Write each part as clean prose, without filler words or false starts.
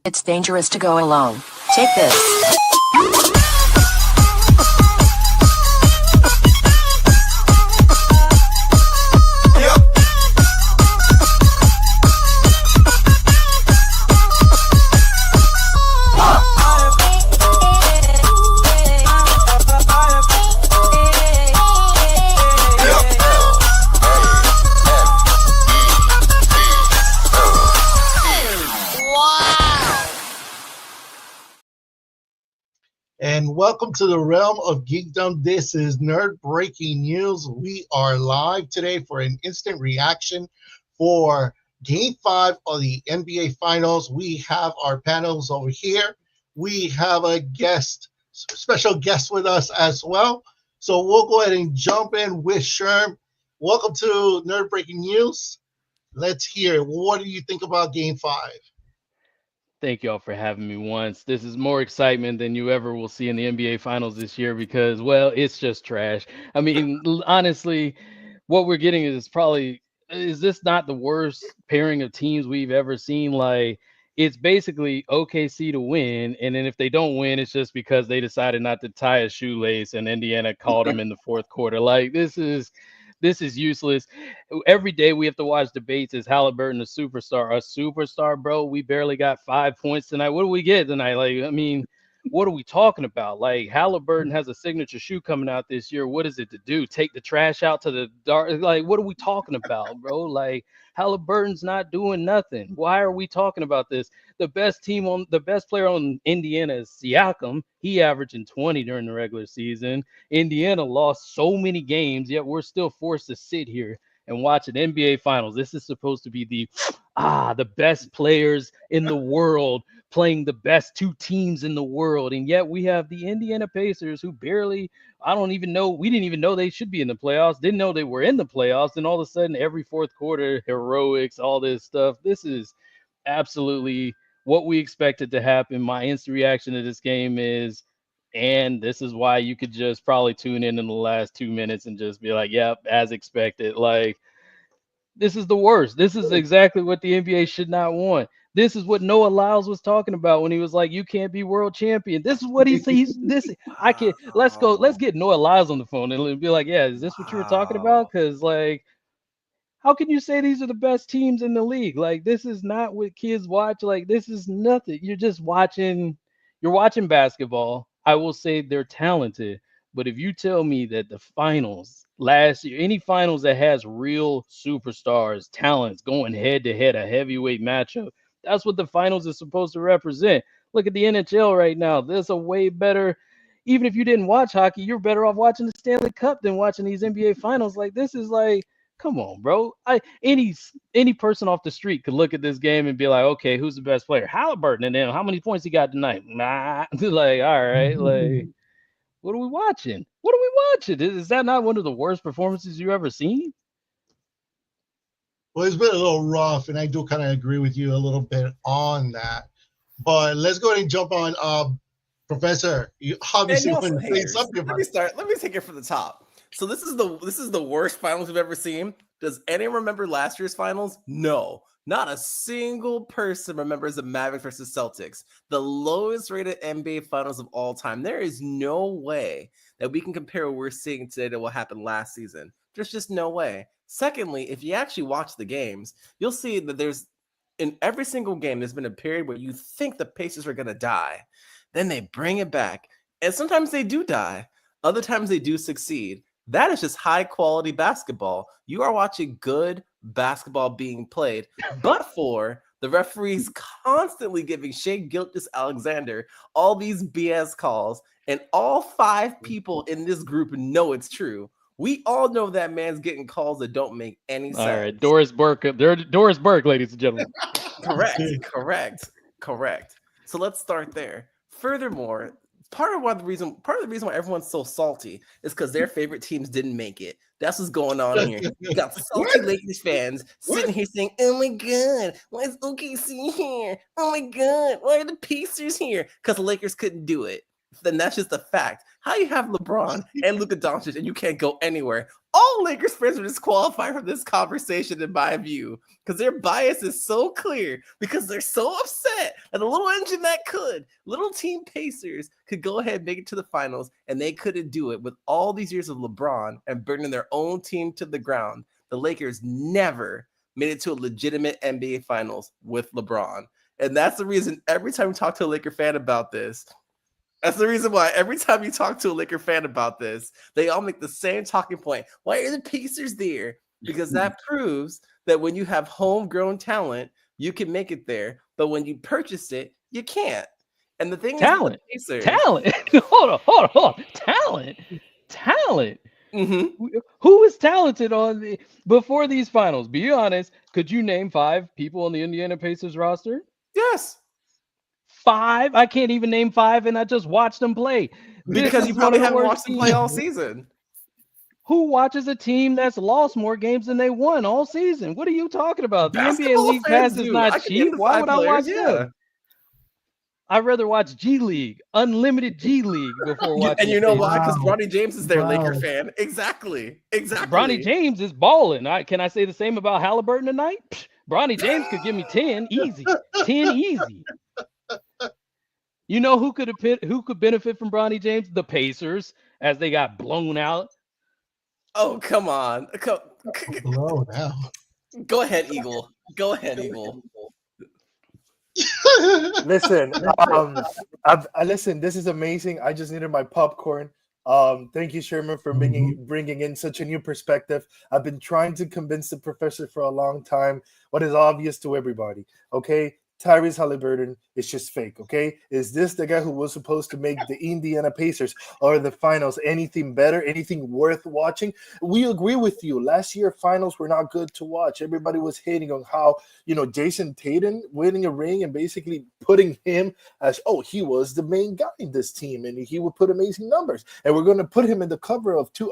It's dangerous to go alone. Take this. And welcome to the realm of geekdom. This is Nerd Breaking News. We are live today for an instant reaction for Game 5 of the NBA Finals. We have our panels over here. We have a special guest with us as well. So we'll go ahead and jump in with Sherm. Welcome to Nerd Breaking News. Let's hear it. What do you think about Game 5? Thank y'all for having me once. This is more excitement than you ever will see in the NBA Finals this year because, well, it's just trash. I mean, honestly, what we're getting is this not the worst pairing of teams we've ever seen? Like, it's basically OKC to win, and then if they don't win, it's just because they decided not to tie a shoelace and Indiana called them in the fourth quarter. Like, this is useless. Every day we have to watch debates. Is Haliburton a superstar? A superstar, bro? We barely got 5 points tonight. What do we get tonight? Like, I mean, what are we talking about? Like, Haliburton has a signature shoe coming out this year. What is it to do? Take the trash out to the dark? Like, what are we talking about, bro? Like, Haliburton's not doing nothing. Why are we talking about this? The best player on Indiana is Siakam. He averaging 20 during the regular season. Indiana lost so many games, yet we're still forced to sit here and watch an NBA Finals. This is supposed to be the best players in the world playing the best two teams in the world, and yet we have the Indiana Pacers who barely. We didn't even know they should be in the playoffs. Didn't know they were in the playoffs, and all of a sudden, every fourth quarter heroics, all this stuff. This is absolutely what we expected to happen. My instant reaction to this game is. And this is why you could just probably tune in the last 2 minutes and just be like, yep, as expected. Like, this is the worst. This is exactly what the NBA should not want. This is what Noah Lyles was talking about when he was like, you can't be world champion. This is what I can let's get Noah Lyles on the phone and be like, yeah, is this what you were talking about? Because like, how can you say these are the best teams in the league? Like, this is not what kids watch. Like, this is nothing. You're watching basketball. I will say they're talented, but if you tell me that the finals last year, any finals that has real superstars, talents going head to head, a heavyweight matchup, that's what the finals is supposed to represent. Look at the NHL right now. There's a way better. Even if you didn't watch hockey, you're better off watching the Stanley Cup than watching these NBA finals. Like, this is like, come on, bro. Any person off the street could look at this game and be like, okay, who's the best player? Halliburton, and then how many points he got tonight? Nah, like, all right, like, what are we watching? What are we watching? Is that not one of the worst performances you've ever seen? Well, it's been a little rough, and I do kind of agree with you a little bit on that. But let's go ahead and jump on, Professor. You obviously want to say something about it. Let me take it from the top. So this is the worst finals we've ever seen. Does anyone remember last year's finals? No, not a single person remembers the Mavericks versus Celtics, the lowest rated NBA finals of all time. There is no way that we can compare what we're seeing today to what happened last season. There's just no way. Secondly, if you actually watch the games, you'll see that in every single game, there's been a period where you think the Pacers are going to die. Then they bring it back. And sometimes they do die. Other times they do succeed. That is just high quality basketball. You are watching good basketball being played, but for the referees constantly giving Shai Gilgeous-Alexander all these BS calls, and all 5 people in this group know it's true. We all know that man's getting calls that don't make any sense. All right, Doris Burke, ladies and gentlemen. Correct. So let's start there. Furthermore, part of the reason why everyone's so salty is because their favorite teams didn't make it. That's what's going on here. You got salty Lakers fans sitting here saying, "Oh my God, why is OKC here? Oh my God, why are the Pacers here?" Because the Lakers couldn't do it. Then that's just a fact. How you have LeBron and Luka Doncic and you can't go anywhere? all Lakers fans are disqualified from this conversation, in my view, because their bias is so clear, because they're so upset that a little engine that little team Pacers could go ahead and make it to the finals, and they couldn't do it with all these years of LeBron and burning their own team to the ground. The Lakers never made it to a legitimate NBA finals with LeBron. And that's the reason every time we talk to a Laker fan about this, that's the reason why every time you talk to a Laker fan about this, they all make the same talking point. Why are the Pacers there? Because that proves that when you have homegrown talent, you can make it there. But when you purchase it, you can't. And the thing Talent. is, the Pacers, Talent. Hold on. Talent. Mm-hmm. Who is talented before these finals? Be honest. Could you name 5 people on the Indiana Pacers roster? Yes. 5? I can't even name 5, and I just watched them play. Because you probably haven't watched them play all season. Who watches a team that's lost more games than they won all season? What are you talking about? The NBA League Pass is not cheap. Why would I watch them? I'd rather watch G League, unlimited G League before watching. And you know why? Because Bronny James is their Laker fan. Exactly. Bronny James is balling. Can I say the same about Haliburton tonight? Bronny James could give me 10 easy. 10 easy. You know who could benefit from Bronny James? The Pacers, as they got blown out. Oh, come on. Blown out. Go ahead, Eagle. Go ahead, Eagle. Listen, listen. This is amazing. I just needed my popcorn. Thank you, Sherman, for bringing in such a new perspective. I've been trying to convince the professor for a long time what is obvious to everybody. Okay, Tyrese Haliburton is just fake. Okay, is this the guy who was supposed to make the Indiana Pacers or the finals anything better, anything worth watching? We agree with you. Last year finals were not good to watch. Everybody was hating on how Jason Tatum winning a ring and basically putting him as he was the main guy in this team and he would put amazing numbers. And we're going to put him in the cover of the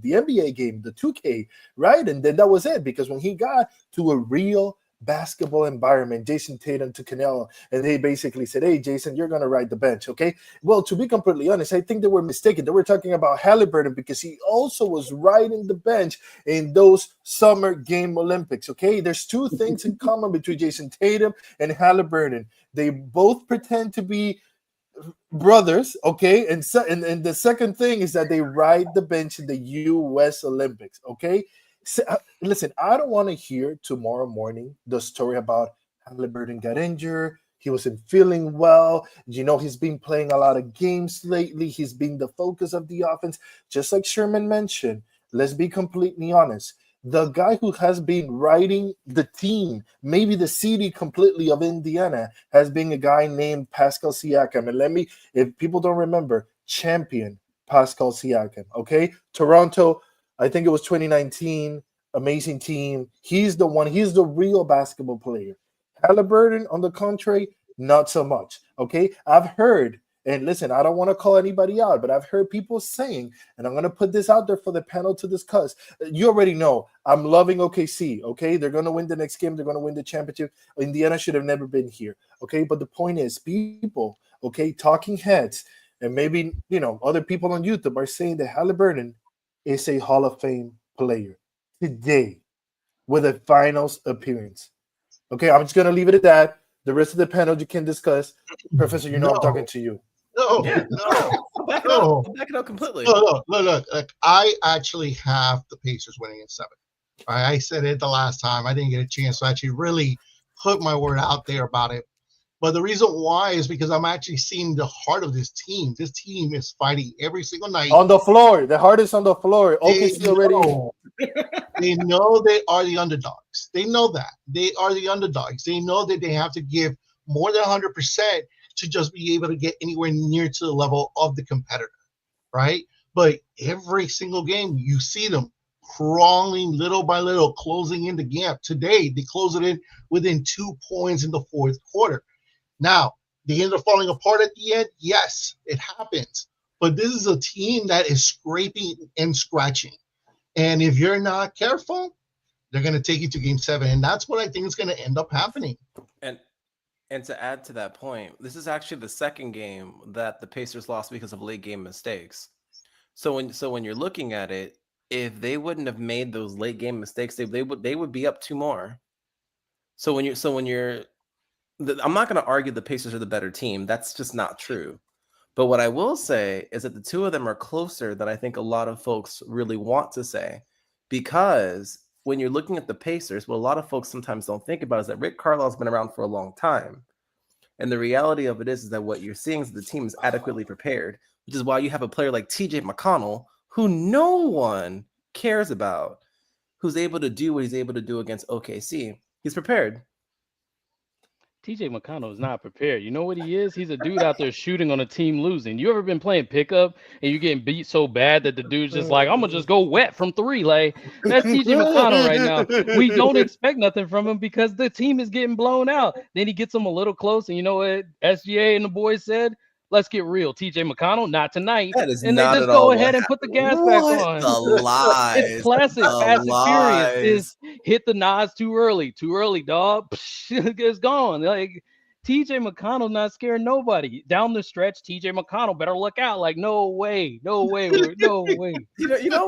NBA game, the 2K, right? And then that was it, because when he got to a real basketball environment, Jason Tatum to Canelo, and they basically said, hey, Jason, you're going to ride the bench, okay? Well, to be completely honest, I think they were mistaken. They were talking about Haliburton because he also was riding the bench in those Summer Game Olympics, okay? There's 2 things in common between Jason Tatum and Haliburton. They both pretend to be brothers, okay? And the second thing is that they ride the bench in the U.S. Olympics, okay? So, listen, I don't want to hear tomorrow morning the story about Haliburton got injured. He wasn't feeling well. He's been playing a lot of games lately. He's been the focus of the offense. Just like Sherman mentioned, let's be completely honest. The guy who has been riding the team, maybe the city completely of Indiana, has been a guy named Pascal Siakam. And if people don't remember, champion Pascal Siakam, okay? Toronto, I think it was 2019, amazing team. He's the real basketball player. Haliburton, on the contrary, not so much, okay? I've heard, and listen, I don't want to call anybody out, but I've heard people saying, and I'm going to put this out there for the panel to discuss. You already know, I'm loving OKC, okay? They're going to win the next game. They're going to win the championship. Indiana should have never been here, okay? But the point is, people, okay, talking heads, and maybe, other people on YouTube are saying that Haliburton is a Hall of Fame player today with a finals appearance. Okay, I'm just going to leave it at that. The rest of the panel you can discuss. Professor, I'm talking to you. No. Back it up completely. Look. Like, I actually have the Pacers winning in 7. I said it the last time. I didn't get a chance to actually really put my word out there about it. But the reason why is because I'm actually seeing the heart of this team. This team is fighting every single night. On the floor. The heart is on the floor. OKC already. They know they are the underdogs. They know that. They are the underdogs. They know that they have to give more than 100% to just be able to get anywhere near to the level of the competitor, right? But every single game, you see them crawling little by little, closing in the gap. Today, they close it in within 2 points in the 4th quarter. Now, they end up falling apart at the end. Yes, it happens. But this is a team that is scraping and scratching. And if you're not careful, they're going to take you to Game 7. And that's what I think is going to end up happening. And to add to that point, this is actually the second game that the Pacers lost because of late game mistakes. So when you're looking at it, if they wouldn't have made those late game mistakes, they would be up 2 more. So when you're I'm not going to argue the Pacers are the better team. That's just not true. But what I will say is that the two of them are closer than I think a lot of folks really want to say, because when you're looking at the Pacers, what a lot of folks sometimes don't think about is that Rick Carlisle's been around for a long time. And the reality of it is that what you're seeing is the team is adequately prepared, which is why you have a player like TJ McConnell, who no one cares about, who's able to do what he's able to do against OKC. He's prepared. TJ McConnell is not prepared. You know what he is? He's a dude out there shooting on a team losing. You ever been playing pickup and you're getting beat so bad that the dude's just like, I'm gonna just go wet from 3. Like, that's TJ McConnell right now. We don't expect nothing from him because the team is getting blown out. Then he gets them a little close, and you know what SGA and the boys said? Let's get real. TJ McConnell, not tonight. That is and they not just at go all ahead what and put the gas happened. back What? on. The lies. It's classic The Fast and Furious. Is lies. hit the Nas too early, dog. It's gone. Like, TJ McConnell not scaring nobody. Down the stretch, TJ McConnell better look out. Like, no way. You know what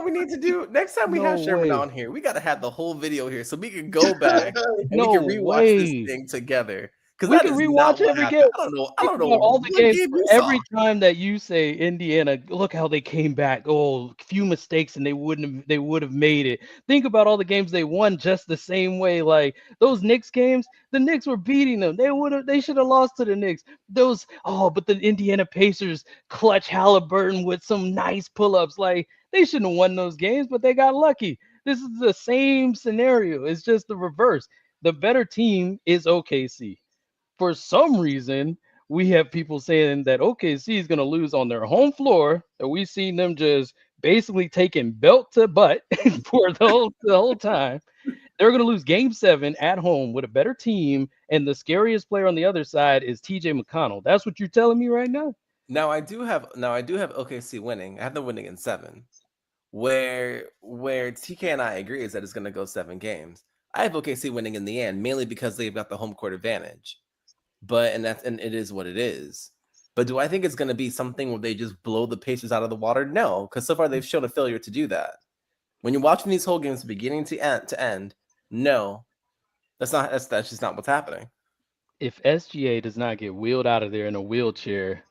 we need to do? Next time we No have Sherman way. on here, we got to have the whole video here so we can go back and No we can rewatch way. this thing together. Because We that can is rewatch not what every happened. game. I don't Think know about all the what games. game you Every saw. time that you say Indiana, look how they came back. Oh, few mistakes and they would have made it. Think about all the games they won just the same way. Like those Knicks games, the Knicks were beating them. They should have lost to the Knicks. But the Indiana Pacers clutch Haliburton with some nice pull-ups. Like they shouldn't have won those games, but they got lucky. This is the same scenario. It's just the reverse. The better team is OKC. For some reason, we have people saying that OKC is going to lose on their home floor, and we've seen them just basically taking belt to butt for the whole time. They're going to lose Game 7 at home with a better team, and the scariest player on the other side is TJ McConnell. That's what you're telling me right now? Now I do have OKC winning. I have them winning in 7. Where TK and I agree is that it's going to go 7 games. I have OKC winning in the end, mainly because they've got the home court advantage. And it is what it is. But do I think it's going to be something where they just blow the Pacers out of the water? No, because so far they've shown a failure to do that. When you're watching these whole games beginning to end, no, that's just not what's happening. If SGA does not get wheeled out of there in a wheelchair,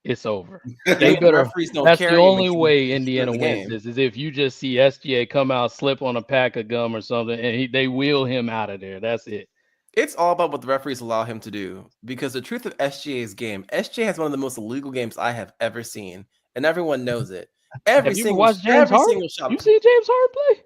it's over. They better. That's the only way Indiana wins this is if you just see SGA come out, slip on a pack of gum or something, and they wheel him out of there. That's it. It's all about what the referees allow him to do, because the truth of SGA's game, SGA has one of the most illegal games I have ever seen, and everyone knows it. Have you watched James Harden? You see James Harden play?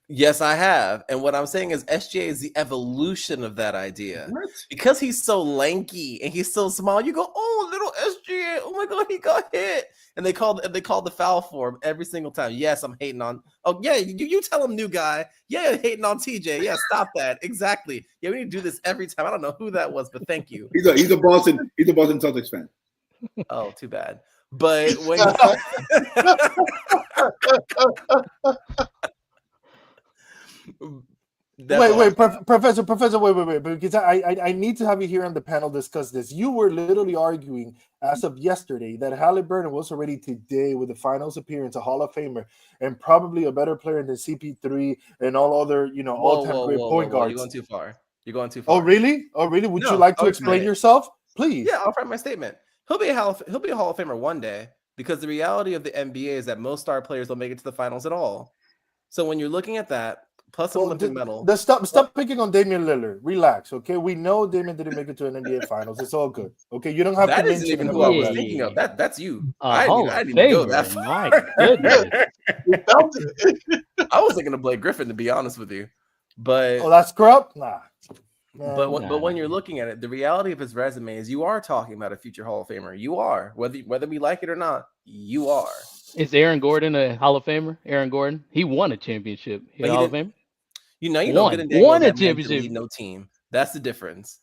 Yes, I have. And what I'm saying is SGA is the evolution of that idea. What? Because he's so lanky and he's so small, you go, oh, little SGA, oh my God, he got hit. And they called the foul for him every single time. Yes, I'm hating on. Oh, yeah, you tell him, new guy. Yeah, hating on TJ. Yeah, stop that. Exactly. Yeah, we need to do this every time. I don't know who that was, but thank you. He's a Boston Celtics fan. Oh, too bad. But when Professor, wait, because I need to have you here on the panel discuss this. You were literally arguing as of yesterday that Haliburton was already today with the finals appearance, a Hall of Famer, and probably a better player than CP3 and all other, all-time great point guards. You're going too far. Oh, really? Would you like to explain yourself, please? Yeah, I'll write my statement. He'll be a Hall of Famer one day, because the reality of the NBA is that most star players don't make it to the finals at all. So when you're looking at that, plus an Olympic medal. Stop picking on Damian Lillard. Relax, okay? We know Damian didn't make it to an NBA Finals. It's all good, okay? You don't have to mention even who I was thinking of. That's you. I didn't even go that far. My goodness. I was thinking of Blake Griffin, to be honest with you. But that's corrupt. Nah. But when you're looking at it, the reality of his resume is you are talking about a future Hall of Famer. You are, whether we like it or not, you are. Is Aaron Gordon a Hall of Famer? Aaron Gordon, he won a championship. He Hall of Famer. You don't get a won a championship. Lead no team. That's the difference.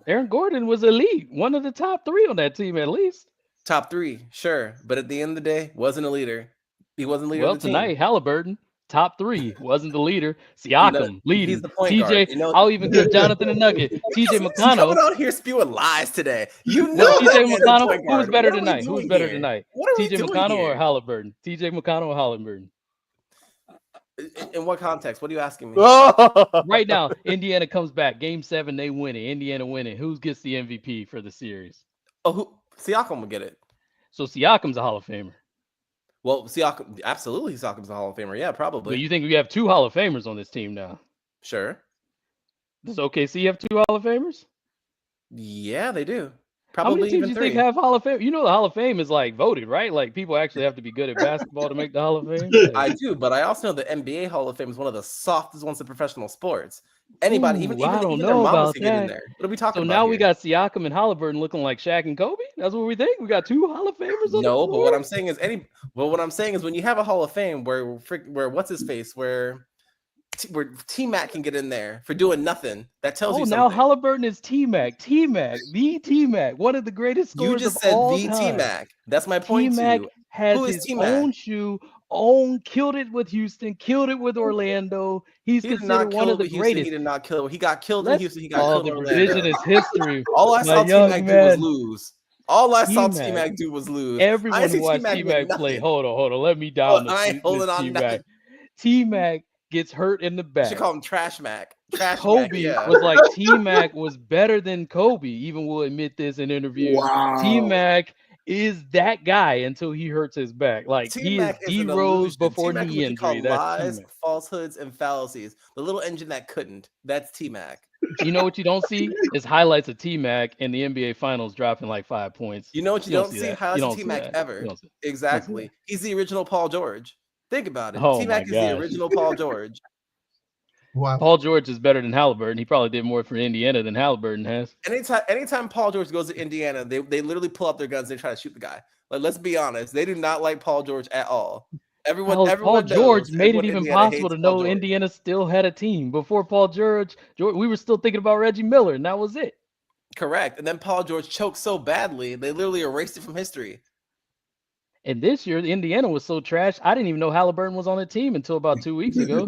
Aaron Gordon was elite, one of the top 3 on that team at least. Top 3, sure, but at the end of the day, wasn't a leader. He wasn't leader. Well, of the tonight team. Halliburton, top 3, wasn't the leader. Siakam leading. He's the point TJ, guard. I'll even give Jonathan a nugget. TJ McConnell coming out here spewing lies today. TJ McConnell. Who's better tonight? TJ McConnell or Halliburton? TJ McConnell or Halliburton? In what context? What are you asking me? Right now, Indiana comes back. Game 7, they win it. Indiana win it. Who gets the MVP for the series? Oh, Siakam will get it. So Siakam's a Hall of Famer. Well, Siakam, absolutely, Siakam's a Hall of Famer. Yeah, probably. But you think we have 2 Hall of Famers on this team now? Sure. Does OKC have 2 Hall of Famers? Yeah, they do. How Probably many teams even you 3. think have Hall of Fame? You know the Hall of Fame is like voted, right? Like people actually have to be good at basketball to make the Hall of Fame. Like, I do, but I also know the NBA Hall of Fame is one of the softest ones in professional sports. Anybody, even I don't their know mamas about can get in that. there. What are we talking So about now here? we got Siakam and Haliburton looking like Shaq and Kobe. That's what we think. We got 2 Hall of Famers. No, but what I'm saying is what I'm saying is when you have a Hall of Fame where what's his face where T-Mac can get in there for doing nothing, that tells you something. Now Haliburton is T-Mac, the T-Mac, one of the greatest scorers You just of said all the time. T-Mac. That's my point T-Mac to you. has Who is his T-Mac? own shoe, killed it with Houston, killed it with Orlando. He's He did considered not one kill of the it with Houston. greatest. He did not kill it. He got killed in Houston. He got killed the in Orlando. revisionist history. All I saw young T-Mac do man. was lose. All I saw T-Mac. T-Mac do was lose. Everyone who watched T-Mac T-Mac play. nothing. Hold on. Let me down I ain't holding on T-Mac. nothing. T-Mac gets hurt in the You back. should call him Trash Mac. Trash Kobe Mac, yeah. was like T-Mac was better than Kobe. Even will admit this in interviews. Wow. T-Mac is that guy until he hurts his back. Like he is T-Mac is an D-Rose illusion. before T-Mac is knee what you call injury. That's lies, T-Mac. falsehoods, and fallacies. The little engine that couldn't. That's T-Mac. You know what you don't see is highlights of T-Mac in the NBA Finals dropping like 5 points. You know what you don't see? that. Highlights You of don't see T-Mac that. ever. You don't see- Exactly. He's the original Paul George. Think about it. Oh T-Mac my is the gosh. original Paul George. Wow. Paul George is better than Haliburton. He probably did more for Indiana than Haliburton has. Anytime Paul George goes to Indiana, they literally pull out their guns and try to shoot the guy. Like, let's be honest, they do not like Paul George at all. Paul George made it even possible to know George. Indiana still had a team. Before Paul George, we were still thinking about Reggie Miller, and that was it. Correct. And then Paul George choked so badly, they literally erased it from history. And this year, Indiana was so trash, I didn't even know Haliburton was on the team until about 2 weeks ago.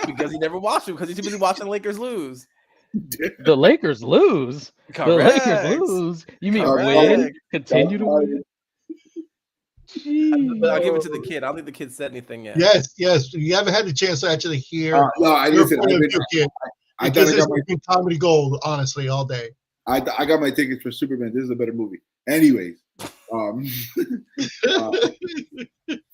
Because he never watched him, because he's too busy watching the Lakers lose. The Lakers lose. Correct. The Lakers lose. You mean win? Continue to win? But I'll give it to the kid. I don't think the kid said anything yet. Yes. You haven't had the chance to actually hear. No, I your listen. point of view, kid. This has been comedy gold, honestly, all day. I got my tickets for Superman. This is a better movie. Anyways,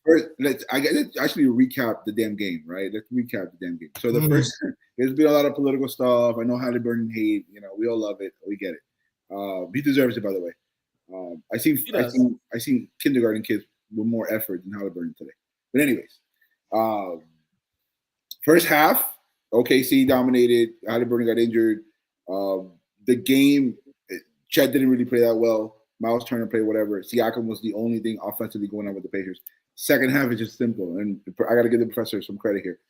first, let's actually recap the damn game, right? Let's recap the damn game. So the first, there's been a lot of political stuff. I know Haliburton hate. We all love it. We get it. He deserves it, by the way. I seen kindergarten kids with more effort than Haliburton today. But anyways, first half, OKC dominated. Haliburton got injured. The game, Chet didn't really play that well. Miles Turner played whatever. Siakam was the only thing offensively going on with the Pacers. Second half is just simple, and I got to give the professor some credit here.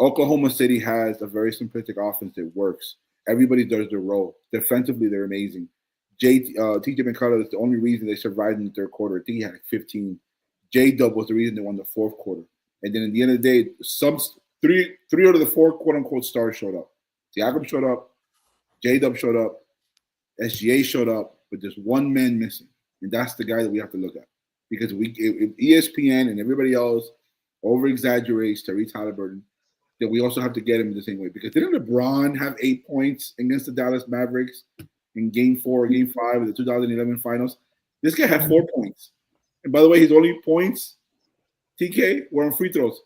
Oklahoma City has a very simplistic offense that works. Everybody does their role. Defensively, they're amazing. TJ McCullough is the only reason they survived in the third quarter. I think he had 15. J-Dub was the reason they won the fourth quarter. And then at the end of the day, three out of the four quote-unquote stars showed up. Siakam showed up. J-Dub showed up. SGA showed up. But there's one man missing. And that's the guy that we have to look at. Because if ESPN and everybody else over-exaggerates Tyrese Haliburton, then we also have to get him the same way. Because didn't LeBron have 8 points against the Dallas Mavericks in Game 4 or Game 5 of the 2011 Finals? This guy had 4 points. And by the way, his only points, TK, were on free throws.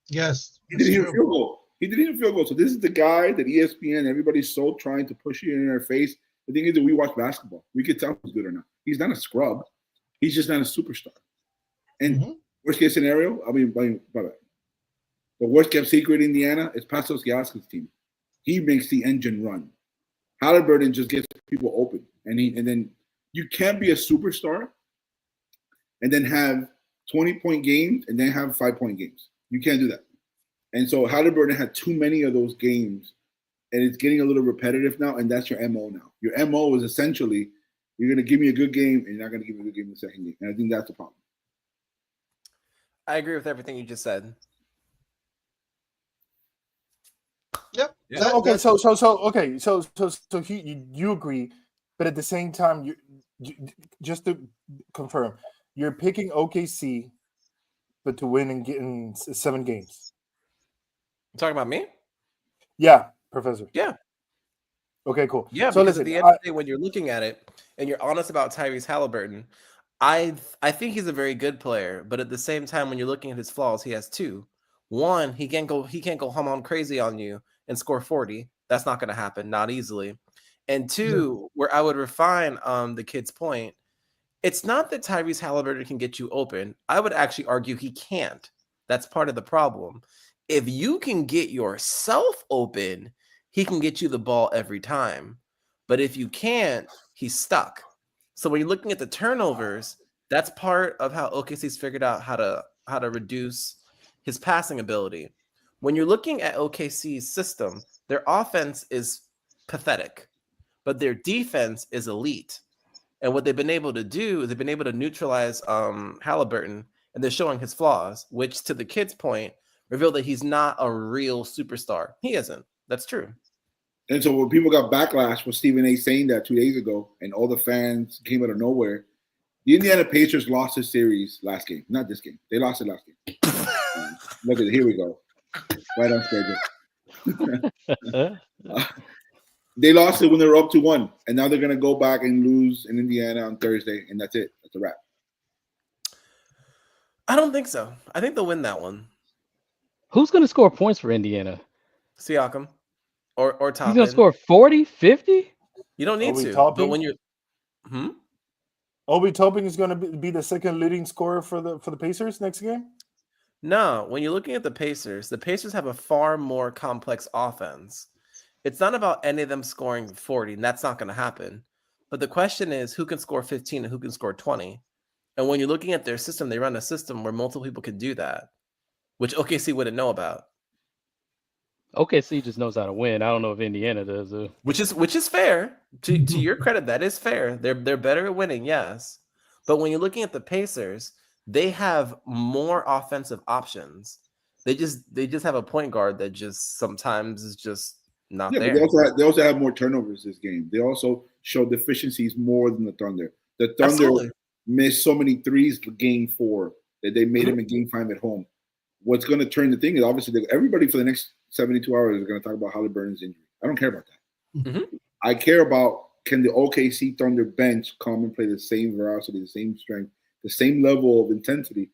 Yes. He didn't even field goal. So this is the guy that ESPN, everybody's so trying to push it in our face. The thing is that we watch basketball. We could tell who's good or not. He's not a scrub. He's just not a superstar. And worst case scenario, the worst kept secret in Indiana is Pastos Galaskis' team. He makes the engine run. Haliburton just gets people open. And then you can't be a superstar and then have 20-point games and then have 5-point games. You can't do that. And so Haliburton had too many of those games, and it's getting a little repetitive now, and that's your MO now. Your MO is essentially you're going to give me a good game, and you're not going to give me a good game in the second game. And I think that's the problem. I agree with everything you just said. Yep. Okay, so you agree, but at the same time, you just to confirm, you're picking OKC, but to win and get in 7 games. You talking about me? Yeah, Professor. Yeah. Okay, cool. Yeah, So because listen, at the end of the day, when you're looking at it and you're honest about Tyrese Haliburton, I think he's a very good player, but at the same time, when you're looking at his flaws, he has two. One, he can't go hum on crazy on you and score 40. That's not going to happen, not easily. And two, where I would refine the kid's point, it's not that Tyrese Haliburton can get you open. I would actually argue he can't. That's part of the problem. If you can get yourself open, he can get you the ball every time. But if you can't, he's stuck. So when you're looking at the turnovers, that's part of how OKC's figured out how to reduce his passing ability. When you're looking at OKC's system, their offense is pathetic, but their defense is elite. And what they've been able to do is they've been able to neutralize Haliburton, and they're showing his flaws, which, to the kid's point, reveal that he's not a real superstar. He isn't. That's true. And so when people got backlash for Stephen A. saying that 2 days ago, and all the fans came out of nowhere, the Indiana Pacers lost the series last game. Not this game. They lost it last game. Look at it. Here we go. Right on schedule. They lost it when they were up to 1, and now they're going to go back and lose in Indiana on Thursday, and that's it. That's a wrap. I don't think so. I think they'll win that one. Who's going to score points for Indiana? Siakam or Toppin. He's going to score 40, 50? You don't need Obi to. Toppin? But when you're Obi Toppin is going to be the second leading scorer for the Pacers next game? No, when you're looking at the Pacers have a far more complex offense. It's not about any of them scoring 40, and that's not going to happen. But the question is who can score 15 and who can score 20. And when you're looking at their system, they run a system where multiple people can do that, which OKC wouldn't know about. OKC just knows how to win. I don't know if Indiana does. Which is fair. To your credit, that is fair. They're better at winning, yes. But when you're looking at the Pacers, they have more offensive options. They just have a point guard that just sometimes is just not there. But they also have more turnovers this game. They also show deficiencies more than the Thunder. The Thunder Absolutely. missed so many threes for game 4 that they made them in game 5 at home. What's going to turn the thing is obviously everybody for the next 72 hours is going to talk about Haliburton's injury. I don't care about that. Mm-hmm. I care about, can the OKC Thunder bench come and play the same veracity, the same strength, the same level of intensity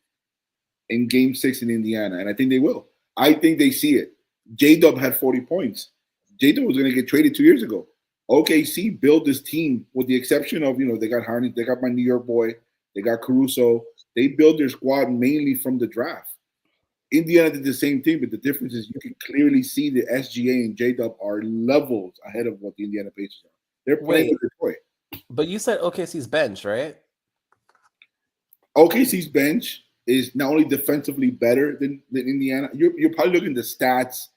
in game 6 in Indiana? And I think they will. I think they see it. J-Dub had 40 points. J-Dub was going to get traded 2 years ago. OKC built this team with the exception of, they got Harney, they got my New York boy, they got Caruso. They built their squad mainly from the draft. Indiana did the same thing, but the difference is you can clearly see the SGA and J-Dub are levels ahead of what the Indiana Pacers are. They're playing with Detroit. But you said OKC's bench, right? OKC's bench is not only defensively better than Indiana. You're probably looking at the stats.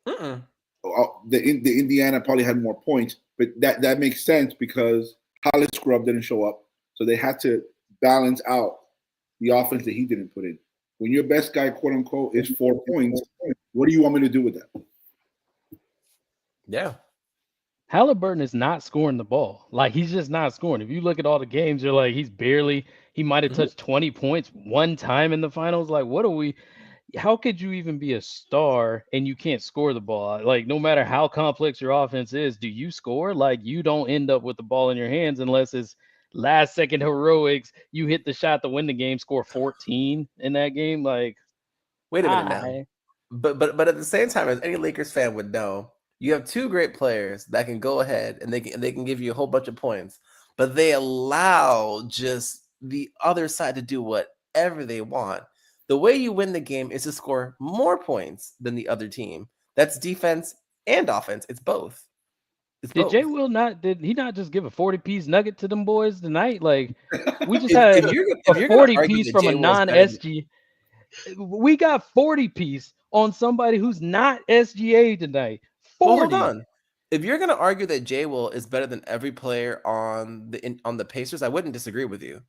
The Indiana probably had more points, but that makes sense because Hollis Scrub didn't show up, so they had to balance out the offense that he didn't put in. When your best guy, quote unquote, is 4 points, what do you want me to do with that? Yeah. Haliburton is not scoring the ball. Like, he's just not scoring. If you look at all the games, you're like, he might have touched 20 points one time in the finals. Like, how could you even be a star and you can't score the ball? Like, no matter how complex your offense is, do you score? Like, you don't end up with the ball in your hands unless it's last second heroics. You hit the shot to win the game, score 14 in that game. Like, wait a minute now. But at the same time, as any Lakers fan would know, you have two great players that can go ahead and they can give you a whole bunch of points, but they allow just the other side to do whatever they want. The way you win the game is to score more points than the other team. That's defense and offense. It's both. Did he not just give a 40-piece nugget to them boys tonight? Like, we just had a 40-piece from a non-SG. We got 40-piece on somebody who's not SGA tonight. 40. Well, hold on. If you're going to argue that J. Will is better than every player on the Pacers, I wouldn't disagree with you.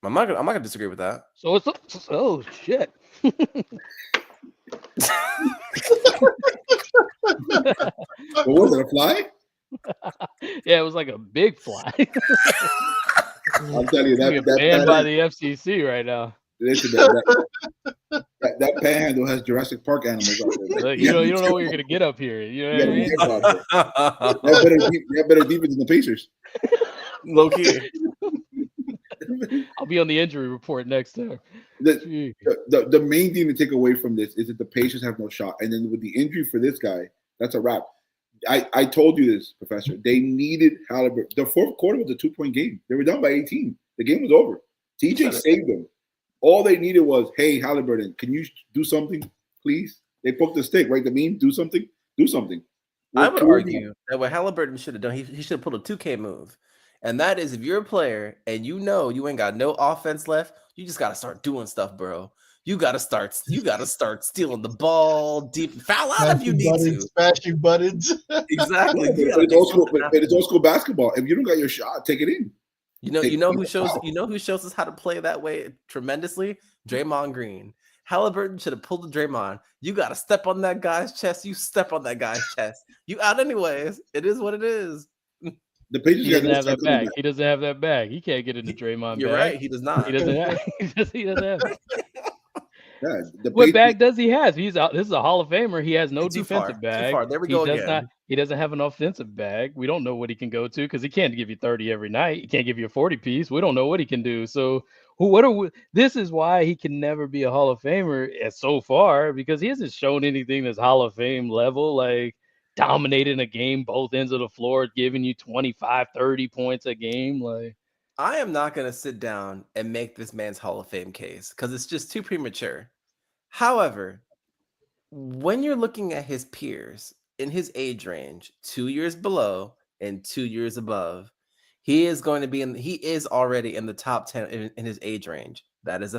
I'm not gonna disagree with that. So oh shit. What was it, a fly? Yeah, it was like a big fly. I'll tell you that banned by the FCC right now. Listen, that panhandle has Jurassic Park animals out there. Look, you don't know what you're gonna get up here. You know what I mean? They have better defense than the Pacers. Low key. I'll be on the injury report next time. The main thing to take away from this is that the Pacers have no shot, and then with the injury for this guy, that's a wrap. I told you this, Professor. They needed Haliburton. The fourth quarter was a 2-point game. They were down by 18. The game was over. TJ saved them. All they needed was, hey, Haliburton, can you do something, please? They poked the stick, right? The meme, do something. Do something. I would argue that what Haliburton should have done, he should have pulled a 2K move. And that is, if you're a player and you know you ain't got no offense left, you just got to start doing stuff, bro. You got to start stealing the ball deep. Foul out if you need to. Smashing buttons. Exactly. It's old school basketball. If you don't got your shot, take it in. You know who shows us how to play that way tremendously? Draymond Green. Haliburton should have pulled the Draymond. You got to step on that guy's chest. You step on that guy's chest. You out anyways. It is what it is. The Pacers He doesn't have that bag. He doesn't have that bag. He can't get into Draymond. You're bag. right. He does not. He doesn't have. He doesn't have. Yeah, What bag does he have? He's out. This is a Hall of Famer. He has no defensive bag. Too far. There we go again. He doesn't have an offensive bag. We don't know what he can go to because he can't give you 30 every night. He can't give you a 40 piece. We don't know what he can do. So this is why he can never be a Hall of Famer so far, because he hasn't shown anything that's Hall of Fame level, like dominating a game, both ends of the floor, giving you 25, 30 points a game. Like, I am not going to sit down and make this man's Hall of Fame case because it's just too premature. However, when you're looking at his peers in his age range, 2 years below and 2 years above, he is already in the top 10 in his age range. That is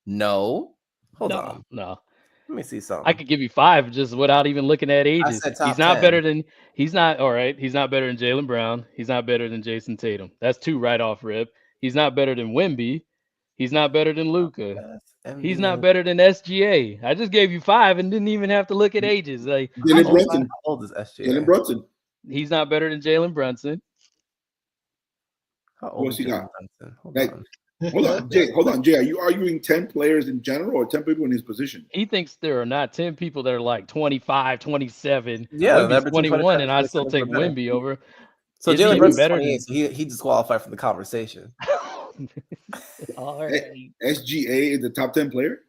no. Hold on. No. Let me see something. I could give you 5 just without even looking at ages. I said top He's not 10. better than He's not better than Jaylen Brown. He's not better than Jason Tatum. That's 2 right off rip. He's not better than Wemby. He's not better than Luka. He's not better than SGA. I just gave you 5 and didn't even have to look at ages. Like, Jalen Brunson. How old is SGA? Jalen Brunson. He's not better than Jalen Brunson. How old is Jalen Brunson? Hold on, Jay. Are you arguing 10 players in general or 10 people in his position? He thinks there are not 10 people that are like 25, 27. Yeah, Wemby's 21, and I still take Wemby over. So Jalen Brunson's better. He disqualified from the conversation. All right. SGA is the top 10 player?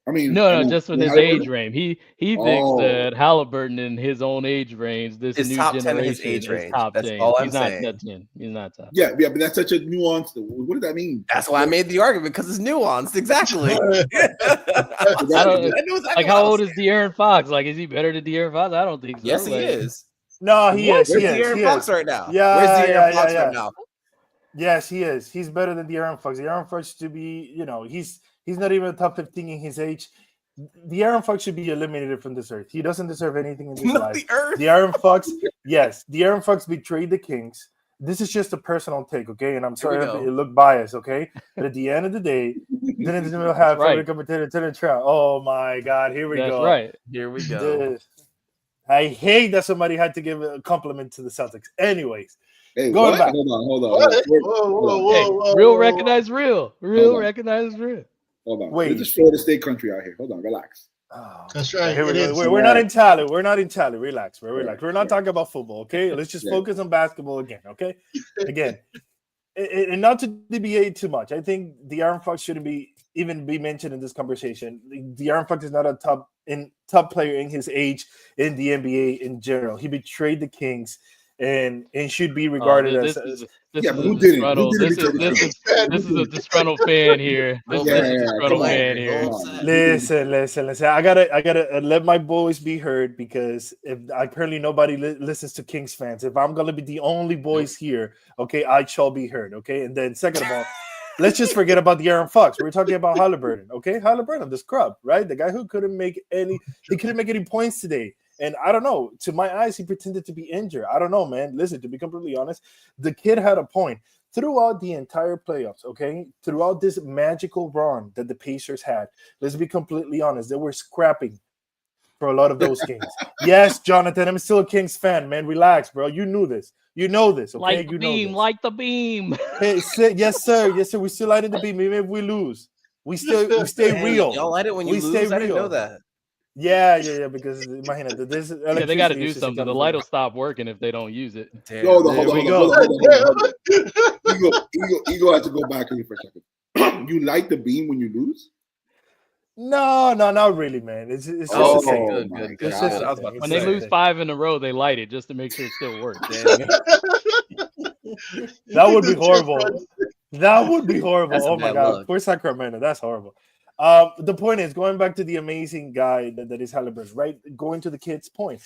I mean, no, just with his age range. He thinks that Haliburton in his own age range, this is new top generation 10 in his age range. Top That's 10. all I'm He's saying. not top 10. He's not top 10. Yeah, but that's such a nuance. What does that mean? That's why I made the argument, because it's nuanced. Exactly. How old is De'Aaron Fox? Like, is he better than De'Aaron Fox? I don't think so. Yes, he is. No, he is. Where's De'Aaron Fox right now? Yeah, where's De'Aaron Fox right now? Yes, he is. He's better than De'Aaron Fox. De'Aaron Fox should be, he's not even top 15 in his age. De'Aaron Fox should be eliminated from this earth. He doesn't deserve anything in this life. The earth. De'Aaron Fox, yes. De'Aaron Fox betrayed the Kings. This is just a personal take, okay? And I'm sorry if it looked biased, okay? But at the end of the day, didn't have favorite commentator to the trial. Oh my God, here we go. That's right. Here we go. I hate that somebody had to give a compliment to the Celtics. Anyways, hey, going back. Hold on. Whoa, real recognize real. Real recognize real. Hold on. Wait. This is Florida State country out here. Hold on, relax. Oh, that's right. We're not in Tally. We're not in Tally. Relax, bro. Relax. We're not talking about football, okay? Let's just focus on basketball again, okay? Again, and not to deviate too much. I think De'Aaron Fox shouldn't even be mentioned in this conversation. De'Aaron Fox is not a top player in his age in the NBA in general. He betrayed the Kings and should be regarded as. Who didn't? This is a disgruntled fan here. Listen. I gotta let my voice be heard, because if apparently nobody listens to Kings fans. If I'm gonna be the only voice here, okay, I shall be heard. Okay, and then second of all, let's just forget about De'Aaron Fox. We're talking about Haliburton. Okay, Haliburton, the scrub, right? The guy who couldn't make any points today. And I don't know, to my eyes, he pretended to be injured. I don't know, man. Listen, to be completely honest, the kid had a point throughout the entire playoffs, okay? Throughout this magical run that the Pacers had, let's be completely honest, they were scrapping for a lot of those games. Yes, Jonathan, I'm still a Kings fan, man. Relax, bro. You knew this. You know this, okay? Light the beam. Hey, yes, sir. Yes, sir. We're still lighting the beam, even if we lose. We stay Dang, real. y'all like it when you We lose. stay I didn't know real. that. Yeah. Because imagine there's Yeah, they got to electricity do issues in something. The light California. will stop working if they don't use it. Damn. No, There hold we on. go. Ego has to go back on you for a second. You like the beam when you lose? No, not really, man. It's just Oh, a thing. good. It's just I was a about thing. to When It's they just a lose thing. 5 in a row, they light it just to make sure it still works. Damn. That would be horrible. That would be horrible. That's a Oh my bad god, look. for Sacramento, that's horrible. The point is going back to the amazing guy that is Haliburton, right? Going to the kid's point,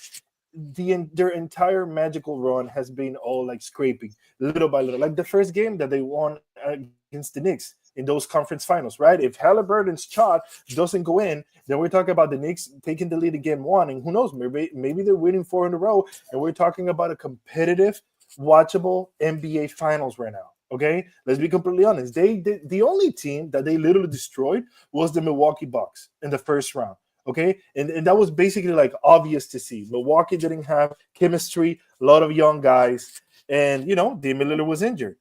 their entire magical run has been all like scraping little by little. Like the first game that they won against the Knicks in those conference finals, right? If Haliburton's shot doesn't go in, then we're talking about the Knicks taking the lead in game 1, and who knows, maybe they're winning 4 in a row, and we're talking about a competitive, watchable NBA Finals right now. Okay, let's be completely honest. The only team that they literally destroyed was the Milwaukee Bucks in the first round. Okay, and that was basically like obvious to see. Milwaukee didn't have chemistry, a lot of young guys, and Damian Lillard was injured.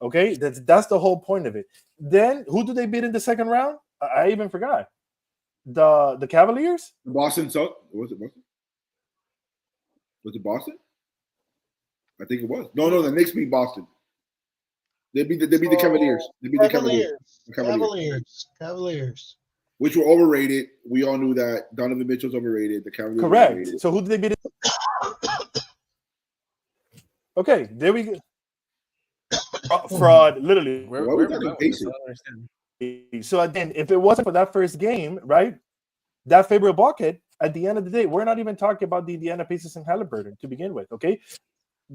Okay, that's the whole point of it. Then who did they beat in the second round? I even forgot. The Cavaliers? Boston. So was it Boston? Was it Boston? I think it was. No, the Knicks beat Boston. They beat the Cavaliers. They beat the Cavaliers. Which were overrated. We all knew that. Donovan Mitchell's overrated. The Cavaliers. Correct. Overrated. So who did they beat? Okay, there we go. Fraud, literally. Why are we talking basic? So again, if it wasn't for that first game, right, that favorable bucket, at the end of the day, we're not even talking about the Indiana Pacers and Haliburton to begin with, okay?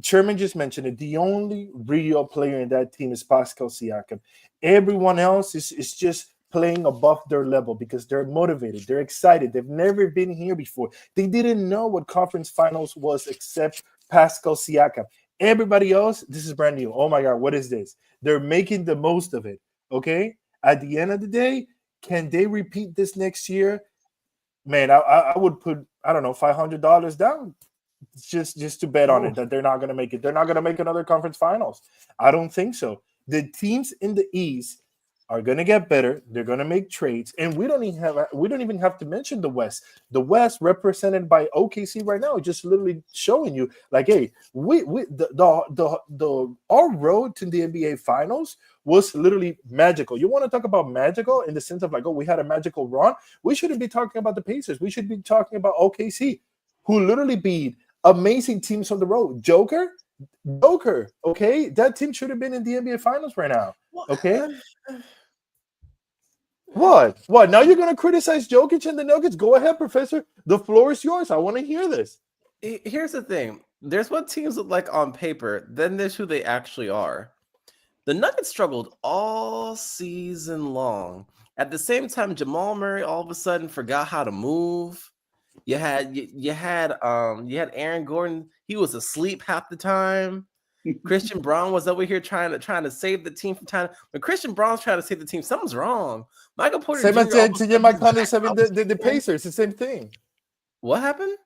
Sherman just mentioned it. The only real player in that team is Pascal Siakam. Everyone else is just playing above their level because they're motivated. They're excited. They've never been here before. They didn't know what conference finals was except Pascal Siakam. Everybody else, this is brand new. Oh my God, what is this? They're making the most of it, okay? At the end of the day, can they repeat this next year? Man, I would put, I don't know, $500 down just to bet on it that they're not going to make it. They're not going to make another conference finals. I don't think so. The teams in the East are going to get better. They're going to make trades, and we don't even have to mention the West. The West, represented by OKC right now, is just literally showing you, like, hey, our road to the NBA Finals was literally magical. You want to talk about magical in the sense of like, oh, we had a magical run. We shouldn't be talking about the Pacers. We should be talking about OKC, who literally beat amazing teams on the road. Joker, okay? That team should have been in the NBA Finals right now, okay? What? Now you're going to criticize Jokic and the Nuggets? Go ahead, Professor. The floor is yours. I want to hear this. Here's the thing. There's what teams look like on paper, then there's who they actually are. The Nuggets struggled all season long. At the same time, Jamal Murray all of a sudden forgot how to move. You had Aaron Gordon. He was asleep half the time. Christian Braun was over here trying to save the team from time. When Christian Braun's trying to save the team, something's wrong. Michael Porter Same as Jr. TJ McConnell saving the Pacers. It's the same thing. What happened?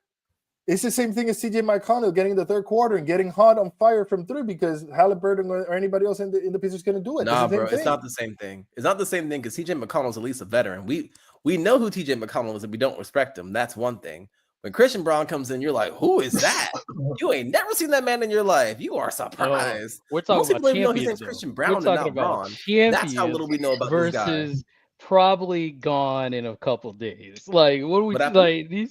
It's the same thing as TJ McConnell getting the third quarter and getting hot on fire from 3 because Haliburton or anybody else in the Pacers going to do it. Nah, bro, it's not the same thing. It's not the same thing because TJ McConnell's at least a veteran. We know who TJ McConnell is and we don't respect him. That's one thing. When Christian Braun comes in, you're like, who is that? You ain't never seen that man in your life. You are surprised. We're talking about champions. His name's Christian Braun We're and talking not about Braun. That's how little we know about this guy. versus probably gone in a couple days. Like, what do we like?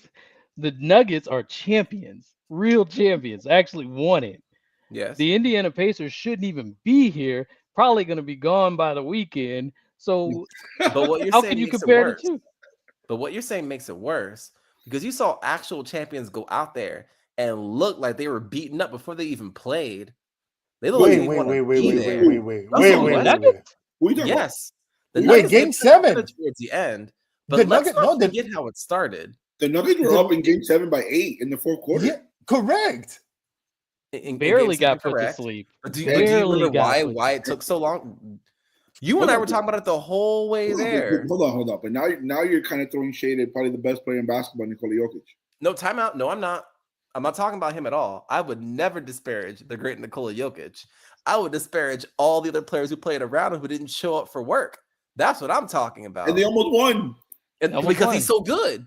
The Nuggets are champions, real champions. Actually won it. Yes. The Indiana Pacers shouldn't even be here. Probably going to be gone by the weekend. So, but what you're how saying can you makes compare it the two? But what you're saying makes it worse because you saw actual champions go out there and look like they were beaten up before they even played. They look wait. Yes. The Nuggets game 7 towards the end. But let's not forget how it started. The Nuggets were up in game 7 by 8 in the fourth quarter. Yeah, correct. Barely got put to sleep. Do you remember why it took so long? You and I were talking about it the whole way there. Hold on. But now you're kind of throwing shade at probably the best player in basketball, Nikola Jokic. No, timeout. No, I'm not. I'm not talking about him at all. I would never disparage the great Nikola Jokic. I would disparage all the other players who played around him who didn't show up for work. That's what I'm talking about. And they almost won. Because he's so good.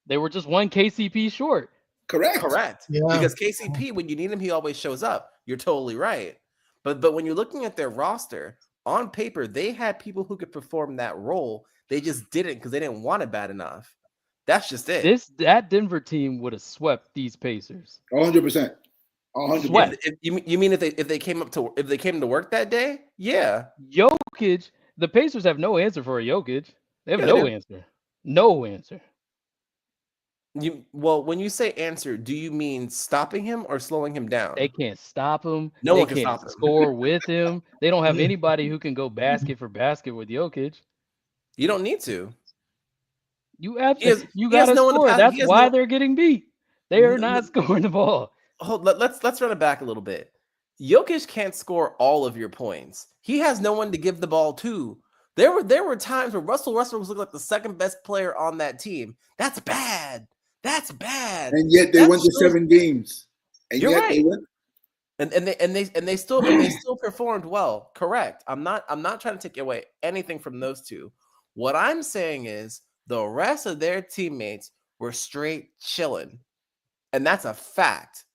They were just one KCP short. Correct. Yeah. Because KCP, when you need him, he always shows up. You're totally right. But when you're looking at their roster, on paper, they had people who could perform that role. They just didn't because they didn't want it bad enough. That's just it. That Denver team would have swept these Pacers. 100%. 100%. Swept. You mean if they came to work that day? Yeah. Jokic, the Pacers have no answer for a Jokic. They have no answer. No answer. When you say answer, do you mean stopping him or slowing him down? They can't stop him. No they one can can't stop him. score with him. They don't have anybody who can go basket for basket with Jokic. You don't need to. You got to score. That's why they're getting beat. They are not scoring the ball. Let's run it back a little bit. Jokic can't score all of your points. He has no one to give the ball to. There were times where Russell Westbrook was looking like the second best player on that team. That's bad. That's bad. And yet they went to 7 games. And you're yet right. They went. And they still performed well. Correct. I'm not trying to take away anything from those two. What I'm saying is the rest of their teammates were straight chilling. And that's a fact.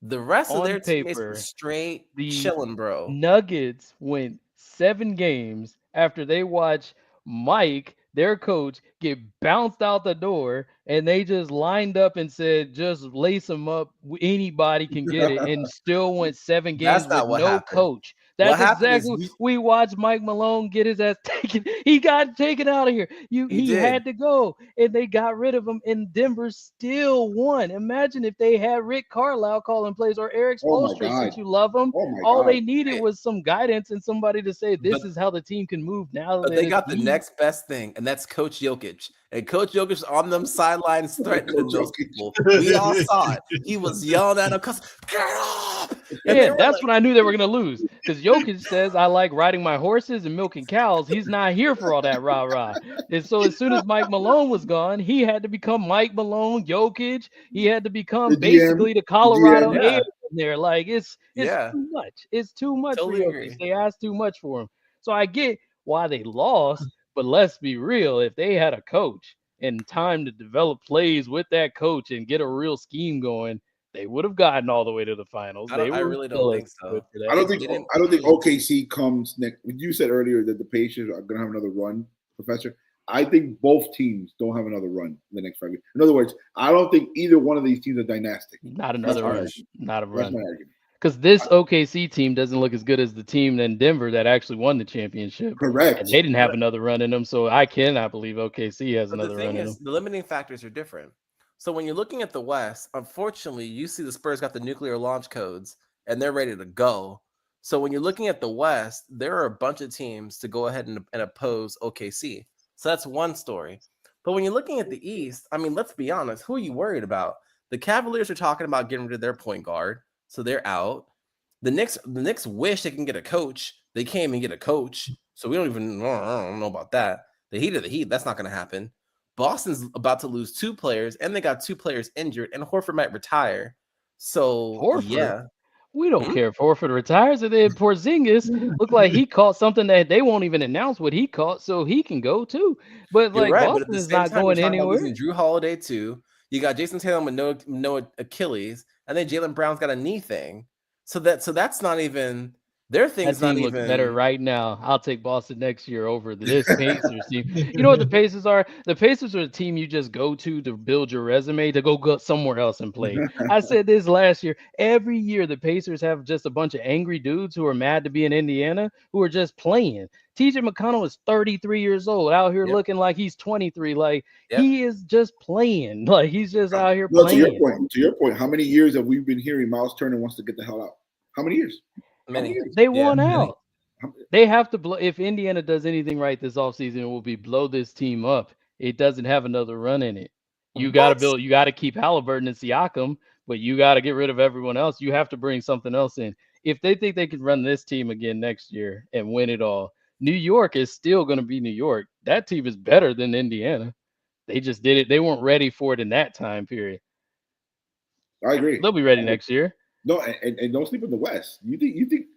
The rest of their teammates were straight chilling, bro. Nuggets went 7 games after they watched Mike, their coach, get bounced out the door, and they just lined up and said, just lace them up. Anybody can get it, and still went 7 games with no coach. That's exactly. We watched Mike Malone get his ass taken. He got taken out of here. He had to go, and they got rid of him. And Denver still won. Imagine if they had Rick Carlisle calling plays or Eric Spoelstra, since you love him. All they needed was some guidance and somebody to say, "This is how the team can move now." But they got the next best thing, and that's Coach Jokic. And Coach Jokic on them sidelines threatening those people. We all saw it. He was yelling at them, "Get up!" Yeah, that's when I knew they were going to lose. Because Jokic says, I like riding my horses and milking cows. He's not here for all that rah-rah. And so as soon as Mike Malone was gone, he had to become Mike Malone, Jokic. He had to become basically the Colorado air in there. Like, it's too much. It's too much for Jokic. They asked too much for him. So I get why they lost, but let's be real. If they had a coach and time to develop plays with that coach and get a real scheme going, they would have gotten all the way to the finals. I really don't think so. I don't think OKC comes next. You said earlier that the Pacers are going to have another run, Professor. I think both teams don't have another run in the next 5 years. In other words, I don't think either one of these teams are dynastic. Not another run. Not a run. That's my argument. Because this OKC team doesn't look as good as the team in Denver that actually won the championship. Correct. And they didn't have another run in them, so I cannot believe OKC has another run in them. The limiting factors are different. So when you're looking at the West, unfortunately, you see the Spurs got the nuclear launch codes, and they're ready to go. So when you're looking at the West, there are a bunch of teams to go ahead and oppose OKC. So that's one story. But when you're looking at the East, I mean, let's be honest, who are you worried about? The Cavaliers are talking about getting rid of their point guard, so they're out. The Knicks wish they can get a coach. They can't even get a coach, so I don't know about that. The Heat, that's not going to happen. Boston's about to lose 2 players, and they got 2 players injured, and Horford might retire. So, Horford? We don't care if Horford retires. And then Porzingis look like he caught something that they won't even announce what he caught, so he can go too. But You're right, Boston is not going anywhere. Drew Holiday too. You got Jason Tatum with no Achilles, and then Jaylen Brown's got a knee thing. So that's not even their thing's that team not looks even better right now. I'll take Boston next year over this Pacers team. You know what the Pacers are? The Pacers are a team you just go to build your resume to go somewhere else and play. I said this last year. Every year the Pacers have just a bunch of angry dudes who are mad to be in Indiana who are just playing. TJ McConnell is 33 years old, out here looking like he's 23. Like he is just playing. Like he's just out here playing. To your point, how many years have we been hearing Miles Turner wants to get the hell out? How many years? They won out. They have to blow. If Indiana does anything right this offseason, it will be blow this team up. It doesn't have another run in it. You got to build. You got to keep Haliburton and Siakam, but you got to get rid of everyone else. You have to bring something else in. If they think they can run this team again next year and win it all, New York is still going to be New York. That team is better than Indiana. They just did it. They weren't ready for it in that time period. I agree. They'll be ready next year. No, and don't sleep in the West. You think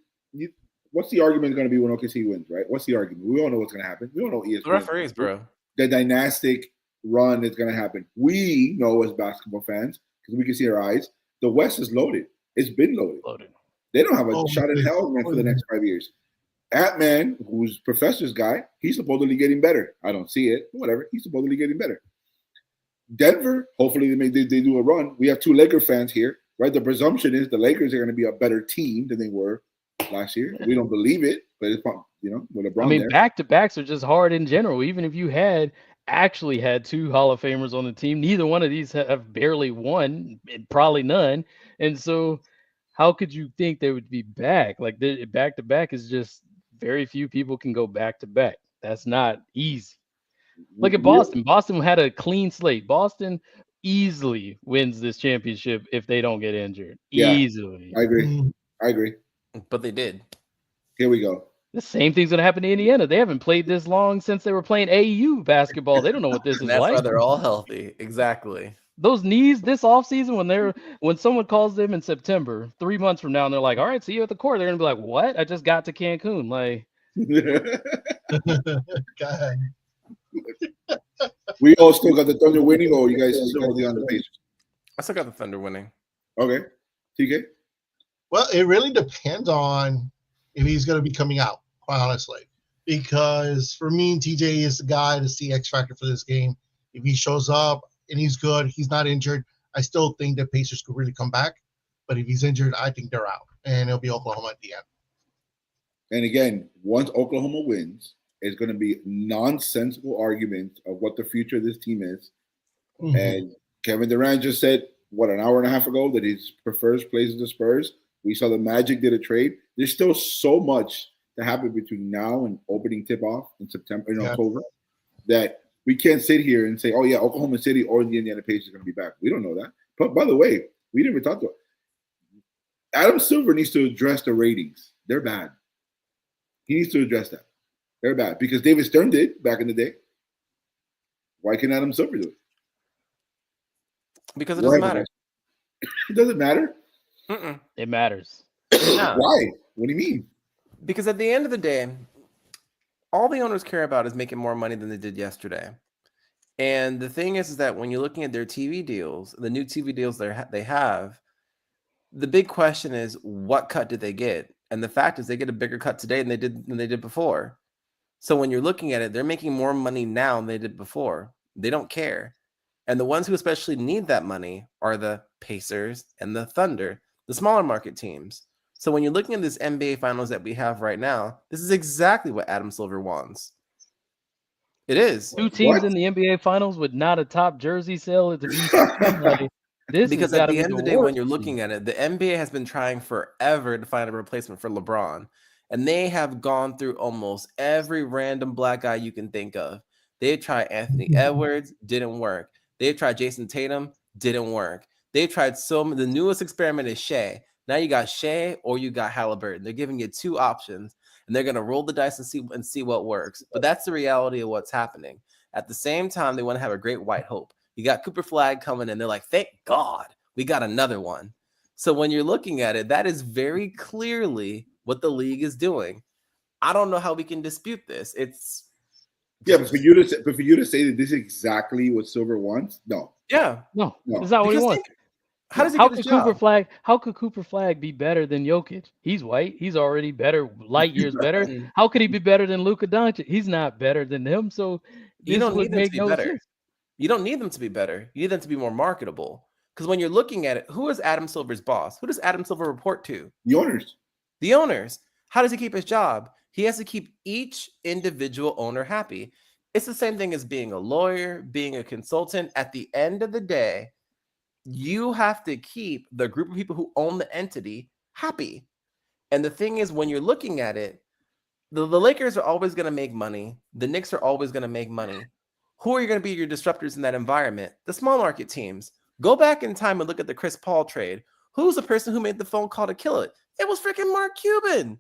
what's the argument going to be when OKC wins, right? What's the argument? We all know what's going to happen. We all know ESPN. The referees, bro. The dynastic run is going to happen. We know as basketball fans, because we can see our eyes, the West is loaded. It's been loaded. They don't have a shot in hell for the next 5 years. Ant-Man, who's Professor's guy, he's supposedly getting better. I don't see it. Whatever. He's supposedly getting better. Denver, hopefully they do a run. We have 2 Laker fans here, right? The presumption is the Lakers are going to be a better team than they were last year. We don't believe it, but it's, with LeBron. I mean, back-to-backs are just hard in general. Even if you actually had 2 Hall of Famers on the team, neither one of these have barely won, probably none. And so how could you think they would be back? Like, back-to-back is just very few people can go back-to-back. That's not easy. Look at Boston. Boston had a clean slate. Boston easily wins this championship if they don't get injured. Yeah, easily. I agree. But they did. Here we go. The same thing's going to happen to Indiana. They haven't played this long since they were playing AAU basketball. They don't know what this is That's like. why they're all healthy. Exactly. Those knees this offseason, when someone calls them in September, 3 months from now, and they're like, all right, see you at the court. They're going to be like, what? I just got to Cancun. Like, God. We all still got the Thunder winning, or you guys still holding on the Pacers? I still got the Thunder winning. Okay. TK? Well, it really depends on if he's going to be coming out, quite honestly. Because for me, TJ is the guy to see X factor for this game. If he shows up and he's good, he's not injured, I still think that Pacers could really come back. But if he's injured, I think they're out. And it'll be Oklahoma at the end. And again, once Oklahoma wins, it's going to be nonsensical arguments of what the future of this team is. Mm-hmm. And Kevin Durant just said, an hour and a half ago that he prefers plays the Spurs. We saw the Magic did a trade. There's still so much to happen between now and opening tip-off in October, that we can't sit here and say, oh, yeah, Oklahoma City or the Indiana Pacers are going to be back. We don't know that. But by the way, we didn't even talk about it. Adam Silver needs to address the ratings. They're bad. He needs to address that. They're bad because David Stern did back in the day. Why can't Adam Silver do it? Because it doesn't matter. It doesn't matter? It matters. Yeah. Why? What do you mean? Because at the end of the day, all the owners care about is making more money than they did yesterday. And the thing is that when you're looking at their TV deals, the new TV deals they have, the big question is, what cut did they get? And the fact is they get a bigger cut today than they did before. So when you're looking at it, they're making more money now than they did before. They don't care. And the ones who especially need that money are the Pacers and the Thunder, the smaller market teams. So when you're looking at this NBA Finals that we have right now, this is exactly what Adam Silver wants. It is. 2 teams in the NBA Finals with not a top jersey sale at the BC. Because at the end of the day, when you're looking at it, the NBA has been trying forever to find a replacement for LeBron. And they have gone through almost every random black guy you can think of. They tried Anthony Edwards, didn't work. They tried Jason Tatum, didn't work. They tried the newest experiment is Shai. Now you got Shai or you got Haliburton. They're giving you 2 options, and they're going to roll the dice and see what works. But that's the reality of what's happening. At the same time, they want to have a great white hope. You got Cooper Flag coming in. They're like, thank God we got another one. So when you're looking at it, that is very clearly what the league is doing. I don't know how we can dispute this. But for you to say that this is exactly what Silver wants, no. Yeah, no. It's not what he wants. How does he get his job? How could Cooper Flag be better than Jokic? He's white. He's already better, light years better. How could he be better than Luka Doncic? He's not better than him. So you don't need them to be better. You don't need them to be better. You need them to be more marketable. Because when you're looking at it, who is Adam Silver's boss? Who does Adam Silver report to? The owners. The owners. How does he keep his job? He has to keep each individual owner happy. It's the same thing as being a lawyer, being a consultant. At the end of the day, you have to keep the group of people who own the entity happy. And the thing is, when you're looking at it, the Lakers are always going to make money. The Knicks are always going to make money. Who are you going to be your disruptors in that environment? The small market teams. Go back in time and look at the Chris Paul trade. Who's the person who made the phone call to kill it? It was freaking Mark Cuban,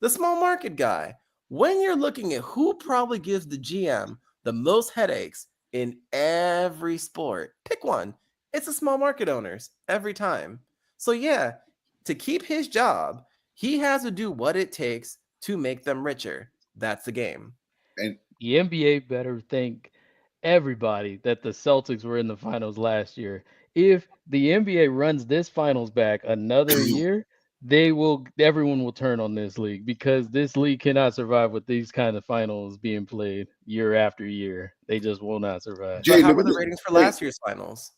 the small market guy. When you're looking at who probably gives the GM the most headaches in every sport, pick one. It's the small market owners every time. So yeah, to keep his job, He has to do what it takes to make them richer. That's the game. And The NBA better thank everybody that the Celtics were in the finals last year. If the NBA runs this finals back another year, everyone will turn on this league because this league cannot survive with these kind of finals being played year after year. They just will not survive. So Jay, how look were at the this. ratings for Jay, last year's finals?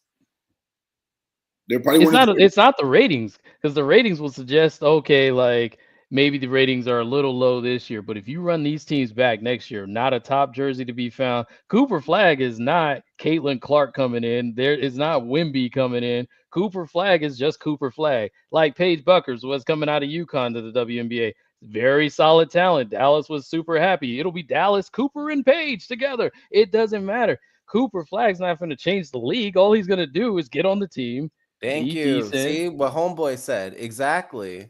they're probably It's not the ratings because the ratings will suggest okay, like maybe the ratings are a little low this year, but if you run these teams back next year, not a top jersey to be found. Cooper Flag is not Caitlin Clark coming in. There is not Wimby coming in. Cooper Flag is just Cooper Flag. Like Paige Buckers was coming out of UConn to the WNBA. Very solid talent. Dallas was super happy. It'll be Dallas, Cooper, and Paige together. It doesn't matter. Cooper Flag's not going to change the league. All he's going to do is get on the team, Thank be you. decent. See what Homeboy said. Exactly.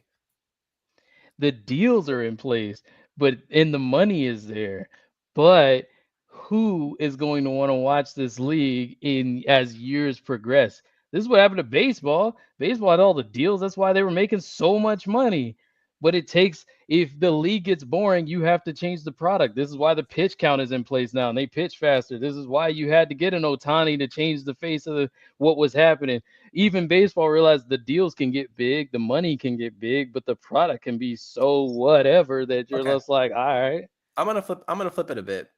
The deals are in place, and the money is there. But who is going to want to watch this league in as years progress? This is what happened to baseball. Baseball had all the deals. That's why they were making so much money. But it takes, if the league gets boring, you have to change the product. This is why the pitch count is in place now and they pitch faster. This is why you had to get an Otani to change the face of what was happening. Even baseball realized the deals can get big, the money can get big, but the product can be so whatever that you're Okay. just like, all right. I'm gonna flip it a bit.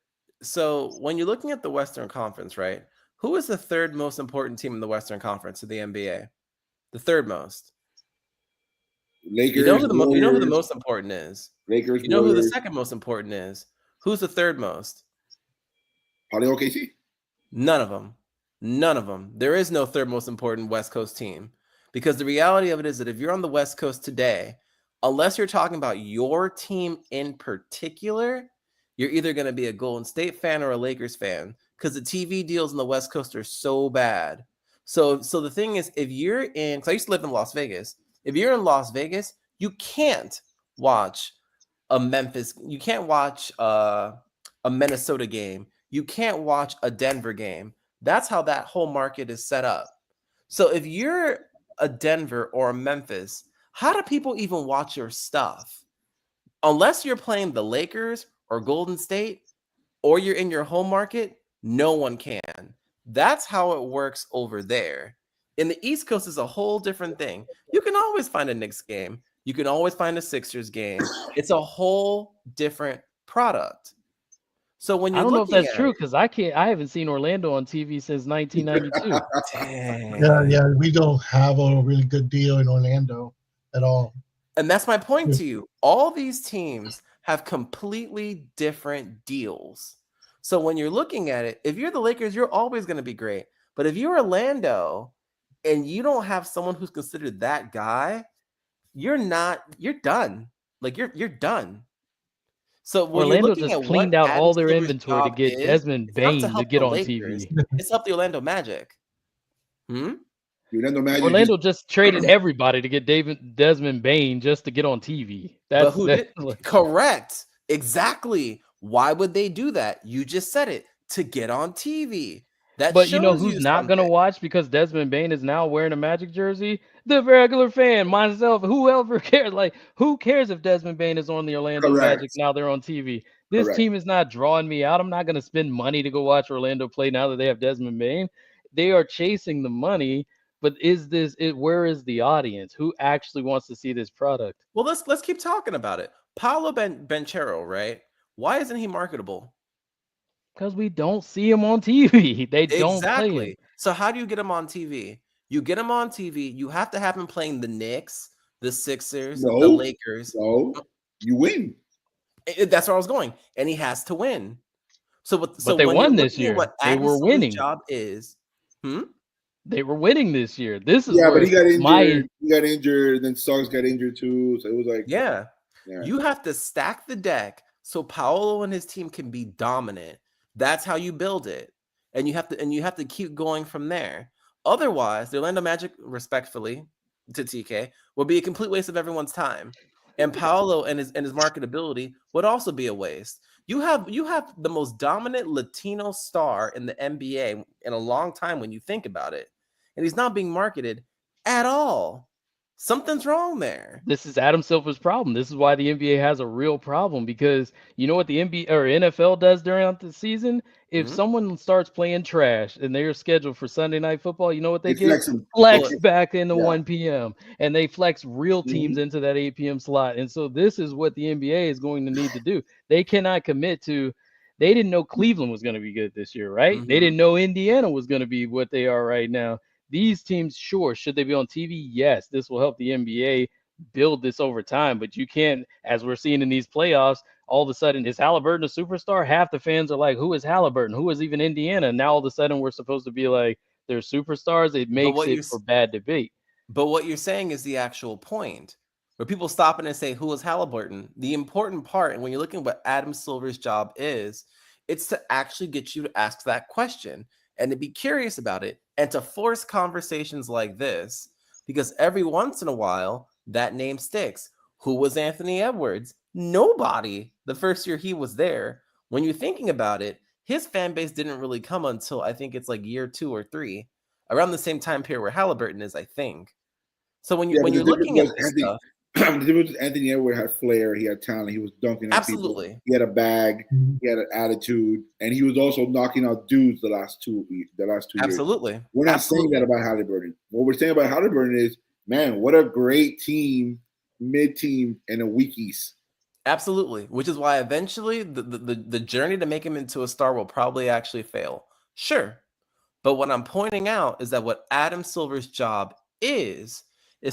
So when you're looking at the Western Conference, right? Who is the third most important team in the Western Conference of the NBA? The third most. Lakers. You know who the Warriors, most important is. Lakers. You know who the Warriors, second most important is. Who's the third most? probably OKC. None of them. None of them. There is no third most important West Coast team because the reality of it is that if you're on the West Coast today, unless you're talking about your team in particular, you're either going to be a Golden State fan or a Lakers fan because the TV deals in the West Coast are so bad. So the thing is, if you're in, because I used to live in Las Vegas, if you're in Las Vegas, you can't watch a Memphis, you can't watch a Minnesota game, you can't watch a Denver game. That's how that whole market is set up. So if you're a Denver or a Memphis, how do people even watch your stuff? Unless you're playing the Lakers or Golden State or you're in your home market, no one can. That's how it works over there. In the East Coast is a whole different thing. You can always find a Knicks game. You can always find a Sixers game. It's a whole different product. So when I you're don't know if looking that's at true it, because I haven't seen Orlando on TV since 1992. Yeah, we don't have a really good deal in Orlando at all. And that's my point to you. All these teams have completely different deals. So when you're looking at it, if you're the Lakers, you're always going to be great. But if you're Orlando and you don't have someone who's considered that guy, you're done. Like you're done. So when you're Orlando looking just at cleaned what out Adam all their Silver's inventory to job get is, Desmond it's not to Bain to help get the on Lakers. TV. It's help the Orlando Magic. Orlando Magic. Orlando just traded everybody to get Desmond Bain just to get on TV. But who That's did? Correct. Exactly. Why would they do that? You just said it, to get on TV. That But you know shows who's you not going to something. watch because Desmond Bain is now wearing a Magic jersey? The regular fan, myself. Whoever cares? Like, who cares if Desmond Bain is on the Orlando Magic Correct. now they're on TV? This Correct. team is not drawing me out. I'm not going to spend money to go watch Orlando play now that they have Desmond Bain. They are chasing the money, but where is the audience? Who actually wants to see this product? Well, let's keep talking about it. Paolo Banchero, right? Why isn't he marketable? Because we don't see him on TV. They don't play him. Exactly. So how do you get him on TV? You get him on TV. You have to have him playing the Knicks, the Sixers, the No. Lakers. No, you win. That's where I was going, and he has to win. So But so they when won you're this looking at year. what They Adam were Silver's winning. job is, They were winning this year. This is Yeah, where but he got injured. my He got injured. Then Suggs got injured too. So it was like, yeah. yeah. You have to stack the deck so Paolo and his team can be dominant. That's how you build it. And you have to keep going from there. Otherwise, the Orlando Magic, respectfully to TK, would be a complete waste of everyone's time. And Paolo and his marketability would also be a waste. You have the most dominant Latino star in the NBA in a long time when you think about it. And he's not being marketed at all. Something's wrong there. This is Adam Silver's problem. This is why the NBA has a real problem, because you know what the NBA or NFL does during the season? If Mhm. someone starts playing trash and they're scheduled for Sunday Night Football, you know what they They get? flex them. Flex Well, back into Yeah. 1 p.m. and they flex real teams Mhm. into that 8 p.m. slot. And so this is what the NBA is going to need to do. They cannot commit to. They didn't know Cleveland was going to be good this year, right? They mhm. didn't know Indiana was going to be what they are right now. These teams, sure, should they be on TV? Yes, this will help the NBA build this over time, but you can't, as we're seeing in these playoffs, all of a sudden, is Haliburton a superstar? Half the fans are like, who is Haliburton? Who is even Indiana? Now all of a sudden we're supposed to be like, they're superstars. It But makes what it you're for bad debate. But what you're saying is the actual point. Where people stop in and say, who is Halliburton? The important part, and when you're looking at what Adam Silver's job is, it's to actually get you to ask that question and to be curious about it and to force conversations like this, because every once in a while, that name sticks. Who was Anthony Edwards? Nobody the first year he was there. When you're thinking about it, his fan base didn't really come until I think it's like year 2 or 3, around the same time period where Halliburton is, I think. So when Yeah, but you're the difference looking at was this Anthony. stuff, The difference was Anthony Edwards had flair. He had talent. He was dunking on people. absolutely, He had a bag. He had an attitude, and he was also knocking out dudes the last two years. absolutely, We're not saying that about Haliburton. What we're saying about Haliburton is, man, what a great team, mid-team, and a weak East. absolutely. Which is why eventually the journey to make him into a star will probably actually fail. Sure, but what I'm pointing out is that what Adam Silver's job is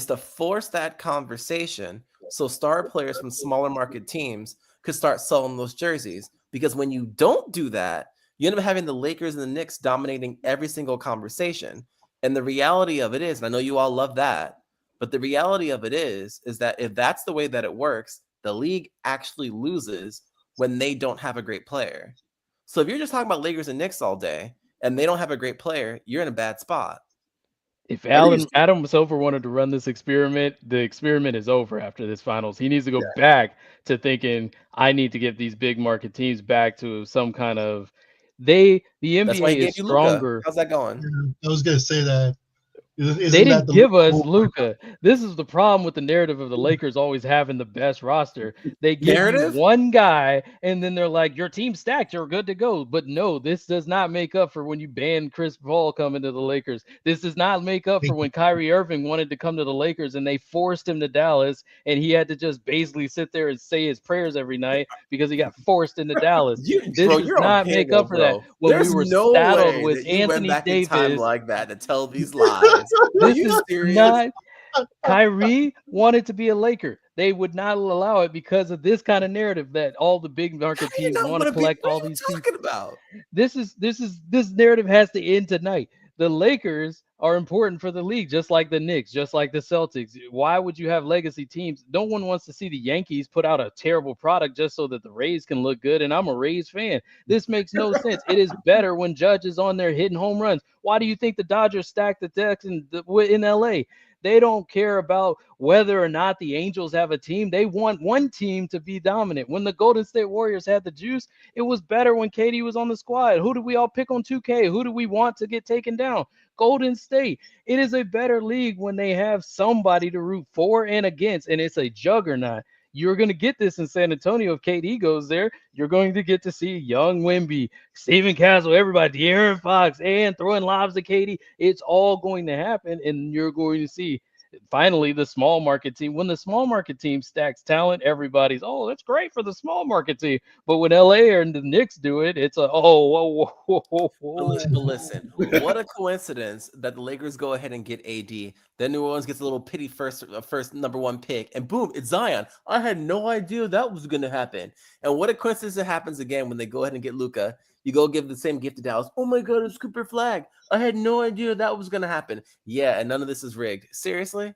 to force that conversation so star players from smaller market teams could start selling those jerseys. Because when you don't do that, you end up having the Lakers and the Knicks dominating every single conversation. And the reality of it is, and I know you all love that, but the reality of it is that if that's the way that it works, the league actually loses when they don't have a great player. So if you're just talking about Lakers and Knicks all day and they don't have a great player, you're in a bad spot. If I think it's Adam Silver wanted to run this experiment, the experiment is over after this finals. He needs to go yeah. back to thinking, I need to get these big market teams back to some kind of the That's why he NBA is gave you Luca. stronger. How's that going? I was gonna say that. They Isn't that didn't the give us rule? Luca. This is the problem with the narrative of the Lakers always having the best roster. They give you Narrative? one guy, and then they're like, "Your team's stacked. You're good to go." But no, this does not make up for when you ban Chris Paul coming to the Lakers. This does not make up for when Kyrie Irving wanted to come to the Lakers and they forced him to Dallas, and he had to just basically sit there and say his prayers every night because he got forced into Dallas. This Bro, does you're on not make payroll, up for that. bro. When we There's were no saddled way with that you went Anthony back in time Davis. like that to tell these lies. Are This you is serious? not. Kyrie wanted to be a Laker. They would not allow it because of this kind of narrative that all the big How market do you teams not want to want to be? collect What all are you these pieces. talking about? This narrative has to end tonight. The Lakers are important for the league, just like the Knicks, just like the Celtics. Why would you have legacy teams? No one wants to see the Yankees put out a terrible product just so that the Rays can look good. And I'm a Rays fan. This makes no sense. It is better when Judge is on there hitting home runs. Why do you think the Dodgers stacked the Texans in LA? They don't care about whether or not the Angels have a team. They want one team to be dominant. When the Golden State Warriors had the juice, it was better when KD was on the squad. Who did we all pick on 2K? Who do we want to get taken down? Golden State. It is a better league when they have somebody to root for and against, and it's a juggernaut. You're going to get this in San Antonio if KD goes there. You're going to get to see young Wemby, Stephen Castle, everybody, De'Aaron Fox, and throwing lobs to KD. It's all going to happen, and you're going to see finally the small market team. When the small market team stacks talent, everybody's, oh, that's great for the small market team. But when LA or the Knicks do it, it's a But listen, what a coincidence that the Lakers go ahead and get AD. Then New Orleans gets a little pity first number 1 pick, and boom, it's Zion. I had no idea that was going to happen. And what a coincidence it happens again when they go ahead and get Luca. You go give the same gift to Dallas. Oh my God, it's Cooper Flag. I had no idea that was going to happen. Yeah, and none of this is rigged. Seriously?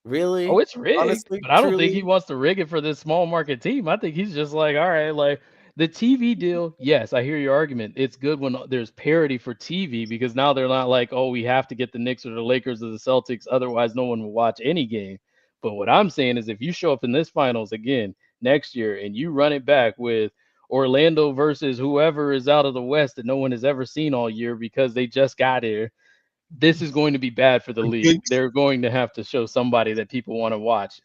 Really? Oh, it's rigged, Honestly, but I don't think truly? he wants to rig it for this small market team. I think he's just like, all right, like the TV deal. Yes, I hear your argument. It's good when there's parity for TV because now they're not like, oh, we have to get the Knicks or the Lakers or the Celtics, otherwise no one will watch any game. But what I'm saying is, if you show up in this finals again next year and you run it back with Orlando versus whoever is out of the West that no one has ever seen all year because they just got here, this is going to be bad for the league. Gigs- They're going to have to show somebody that people want to watch.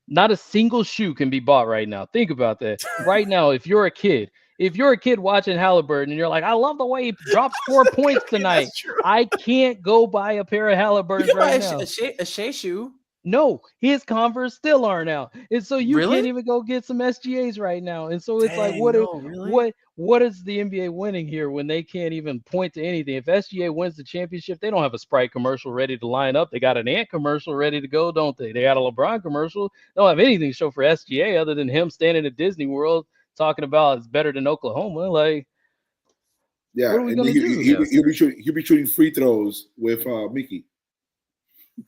Not a single shoe can be bought right now. Think about that. Right now, if you're a kid watching Haliburton and you're like, I love the way he drops 4 points Okay, tonight, that's true. I can't go buy a pair of You Haliburtons can buy right now. a Shea shoe. No, his Converse still aren't out, and so you Really? can't even go get some SGAs right now. And so it's like, Dang, no, really? what is the NBA winning here when they can't even point to anything? If SGA wins the championship, they don't have a Sprite commercial ready to line up. They got an Ant commercial ready to go, don't they? They got a LeBron commercial. They don't have anything to show for SGA other than him standing at Disney World talking about it's better than Oklahoma. Like, Yeah, what are we and gonna then do? he'll be shooting free throws with Mickey,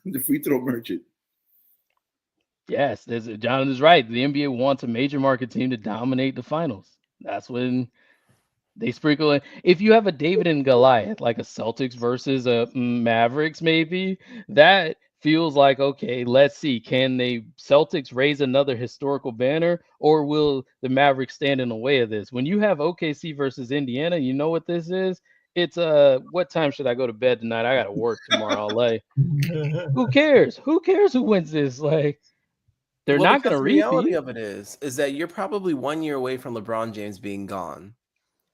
the free throw merchant. Yes, Jonathan is right. The NBA wants a major market team to dominate the finals. That's when they sprinkle in. If you have a David and Goliath, like a Celtics versus a Mavericks, maybe that feels like, okay, let's see. Can the Celtics raise another historical banner, or will the Mavericks stand in the way of this? When you have OKC versus Indiana, you know what this is? It's what time should I go to bed tonight? I gotta work tomorrow. Like, who cares? Who cares who wins this? Like, they're Well, not because gonna the reality repeat. of it is that you're probably 1 year away from LeBron James being gone.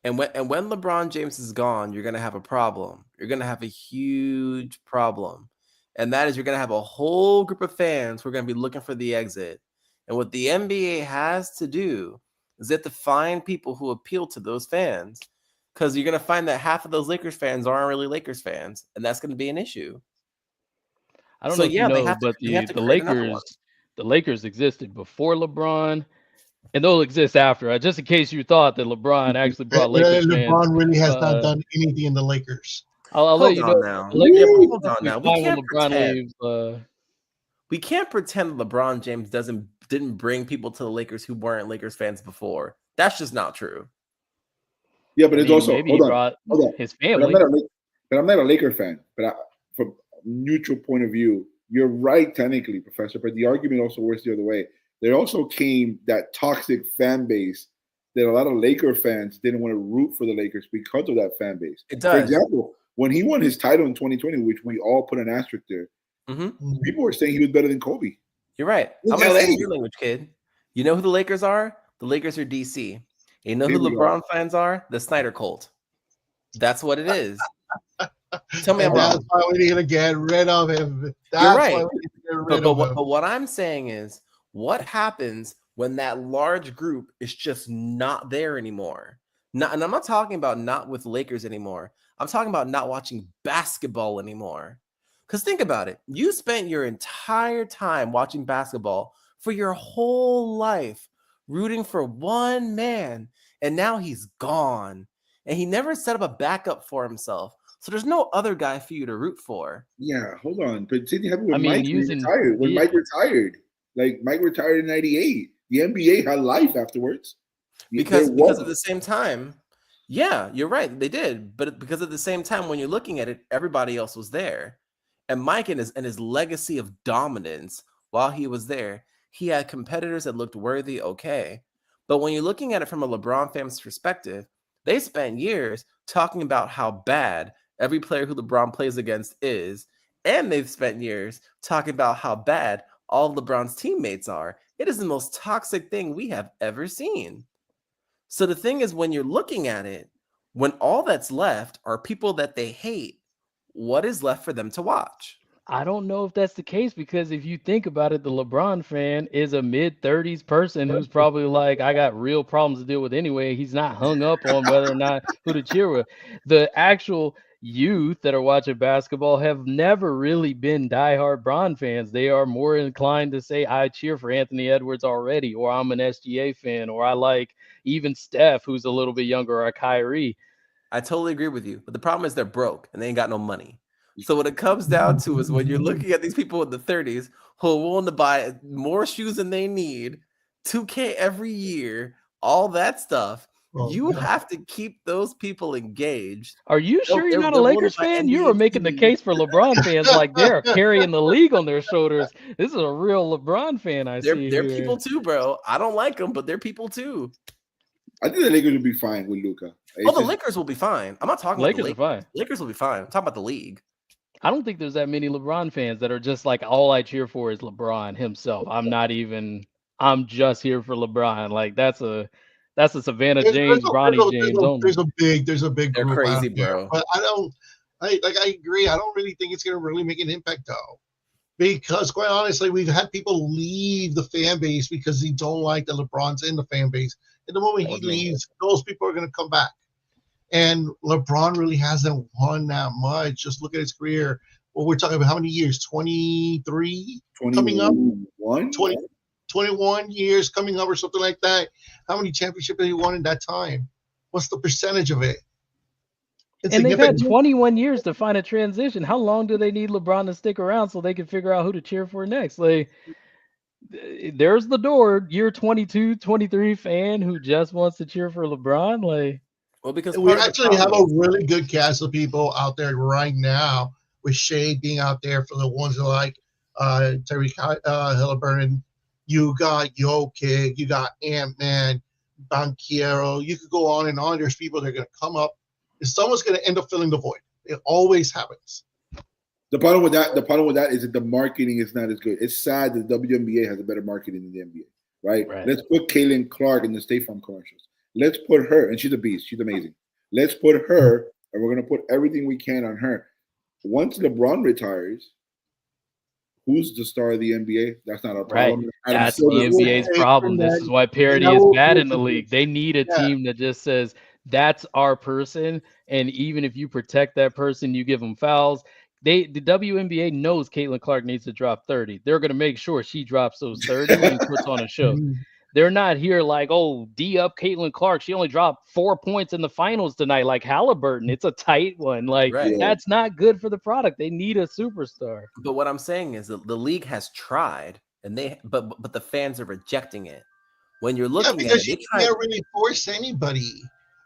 And when LeBron James is gone, you're gonna have a problem. You're gonna have a huge problem. And that is you're gonna have a whole group of fans who are gonna be looking for the exit. And what the NBA has to do is they have to find people who appeal to those fans. Because you're gonna find that half of those Lakers fans aren't really Lakers fans, and that's gonna be an issue. I don't So know if you yeah, know, but they have to the create another one. Lakers existed before LeBron, and they'll exist after. Just in case you thought that LeBron actually brought Lakers fans. LeBron really has not Uh, done anything in the Lakers. I'll let Hold you on know. now. The Lakers Woo! Hold on will be now. fine when LeBron leaves. We can't pretend LeBron James didn't bring people to the Lakers who weren't Lakers fans before. That's just not true. Yeah, but I it's mean, also maybe he brought his But I'm family. not a Laker fan. But from a neutral point of view, you're right technically, Professor. But the argument also works the other way. There also came that toxic fan base that a lot of Laker fans didn't want to root for the Lakers because of that fan base. It does. For example, when he won his title in 2020, which we all put an asterisk there, people were saying he was better than Kobe. You're right. I'm going to say your language, kid. You know who the Lakers are? The Lakers are DC. And you know who LeBron fans are? The Snyder cult. That's what it is. Tell me I'm wrong. That's why we need to get rid of him. You're right. Why we need to get rid of him. But what I'm saying is, what happens when that large group is just not there anymore? And I'm not talking about not with Lakers anymore. I'm talking about not watching basketball anymore. Because think about it. You spent your entire time watching basketball for your whole life, rooting for one man, and now he's gone. And he never set up a backup for himself. So there's no other guy for you to root for. Yeah, hold on. But Sidney happened when Mike retired. When Mike retired. Like Mike retired in 98. The NBA had life afterwards. Because at the same time, yeah, you're right. They did. But because at the same time, when you're looking at it, everybody else was there. And Mike and his legacy of dominance while he was there, he had competitors that looked worthy, okay. But when you're looking at it from a LeBron fan's perspective, they spent years talking about how bad every player who LeBron plays against is, and they've spent years talking about how bad all of LeBron's teammates are. It is the most toxic thing we have ever seen. So the thing is, when you're looking at it, when all that's left are people that they hate, what is left for them to watch? I don't know if that's the case, because if you think about it, the LeBron fan is a mid-30s person who's probably like, I got real problems to deal with anyway. He's not hung up on whether or not who to cheer with. The actual youth that are watching basketball have never really been diehard Bron fans. They are more inclined to say, I cheer for Anthony Edwards already, or I'm an SGA fan, or I like even Steph, who's a little bit younger, or Kyrie. I totally agree with you. But the problem is they're broke and they ain't got no money. So what it comes down to is when you're looking at these people in the 30s who are willing to buy more shoes than they need, 2K every year, all that stuff, you have to keep those people engaged. Are you sure you're not a Lakers fan? You were making the case for LeBron fans like they're carrying the league on their shoulders. This is a real LeBron fan see They're here. people too, bro. I don't like them, but they're people too. I think the Lakers will be fine with Luka. The Lakers will be fine. I'm not talking Lakers about the are fine. Lakers will be fine. I'm talking about the league. I don't think there's that many LeBron fans that are just like, all I cheer for is LeBron himself. I'm just here for LeBron. Like that's a Savannah James, Bronny James only. There's a big They're group out crazy, there, bro. but I agree. I don't really think it's gonna really make an impact though, because quite honestly, we've had people leave the fan base because they don't like that LeBron's in the fan base. And the moment he leaves, those people are gonna come back. And LeBron really hasn't won that much. Just look at his career. Well, we're talking about how many years? 23 coming up? 20, 21 years coming up or something like that. How many championships have he won in that time? What's the percentage of it? And they've had 21 years to find a transition. How long do they need LeBron to stick around so they can figure out who to cheer for next? Like, there's the door, year 22, 23 fan who just wants to cheer for LeBron. Like, well, because we actually have a really good cast of people out there right now, with Shai being out there for the ones that like Tyrese Haliburton. You got Jokic, you got Ant-Man, Banchero. You could go on and on. There's people that are going to come up. And someone's going to end up filling the void. It always happens. The problem with that is that the marketing is not as good. It's sad that the WNBA has a better marketing than the NBA, right? Let's put Caitlin Clark in the State Farm commercials. Let's put her, and she's a beast. She's amazing. Let's put her, and we're going to put everything we can on her. Once LeBron retires, who's the star of the NBA? That's not our problem. Right. That's the NBA's problem. This is why parity is bad in the league. They need a team that just says, that's our person. And even if you protect that person, you give them fouls. The WNBA knows Caitlin Clark needs to drop 30. They're going to make sure she drops those 30 and puts on a show. They're not here like, oh, D up Caitlin Clark. She only dropped 4 points in the finals tonight, like Haliburton. It's a tight one. Like, that's not good for the product. They need a superstar. But what I'm saying is that the league has tried, and but the fans are rejecting it. When you're looking at it, you can't really force anybody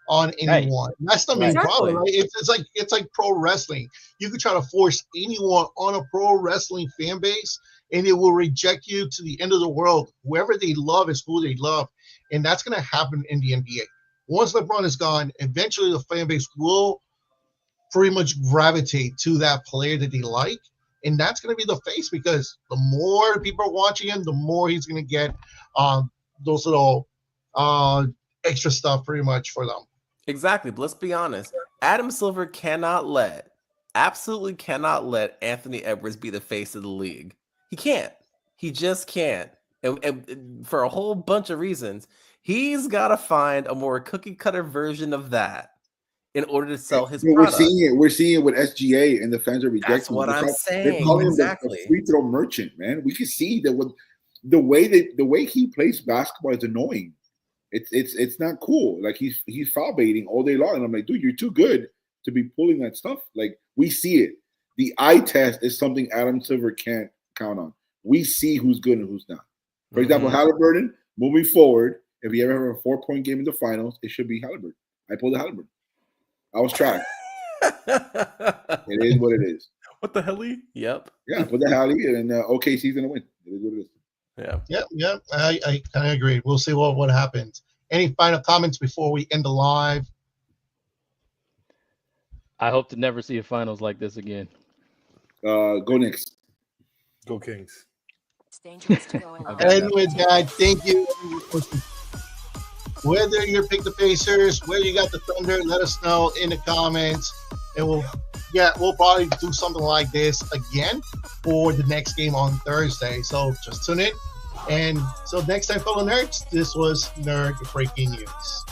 on anyone. That's the main problem, right? It's like pro wrestling. You could try to force anyone on a pro wrestling fan base, and it will reject you to the end of the world. Whoever they love is who they love, and that's going to happen in the NBA. Once LeBron is gone, eventually the fan base will pretty much gravitate to that player that they like, and that's going to be the face, because the more people are watching him, the more he's going to get those little extra stuff pretty much for them. Exactly, but let's be honest. Adam Silver absolutely cannot let Anthony Edwards be the face of the league. He can't. He just can't. And for a whole bunch of reasons, he's got to find a more cookie-cutter version of that in order to sell his product. We're seeing it with SGA, and the fans are rejecting. That's what I'm saying. They're calling him the free throw merchant, man. We can see that with the way he plays basketball is annoying. It's not cool. Like he's foul baiting all day long, and I'm like, dude, you're too good to be pulling that stuff. Like, we see it. The eye test is something Adam Silver can't count on. We see who's good and who's not. For example, Haliburton, moving forward, if he ever have a 4-point game in the finals, it should be Haliburton. I pulled the Haliburton. I was trash. It is what it is. What the hell? Yep. Yeah, put the Halley, and OKC's gonna win. It is what it is. Yeah. I kind of agree. We'll see what happens. Any final comments before we end the live? I hope to never see a finals like this again. Go Knicks. Go Kings. It's dangerous to go alone. And with that, thank you. Whether you pick the Pacers, whether you got the Thunder, let us know in the comments, and we'll probably do something like this again for the next game on Thursday. So just tune in. And so next time, fellow nerds, this was Nerd Breaking News.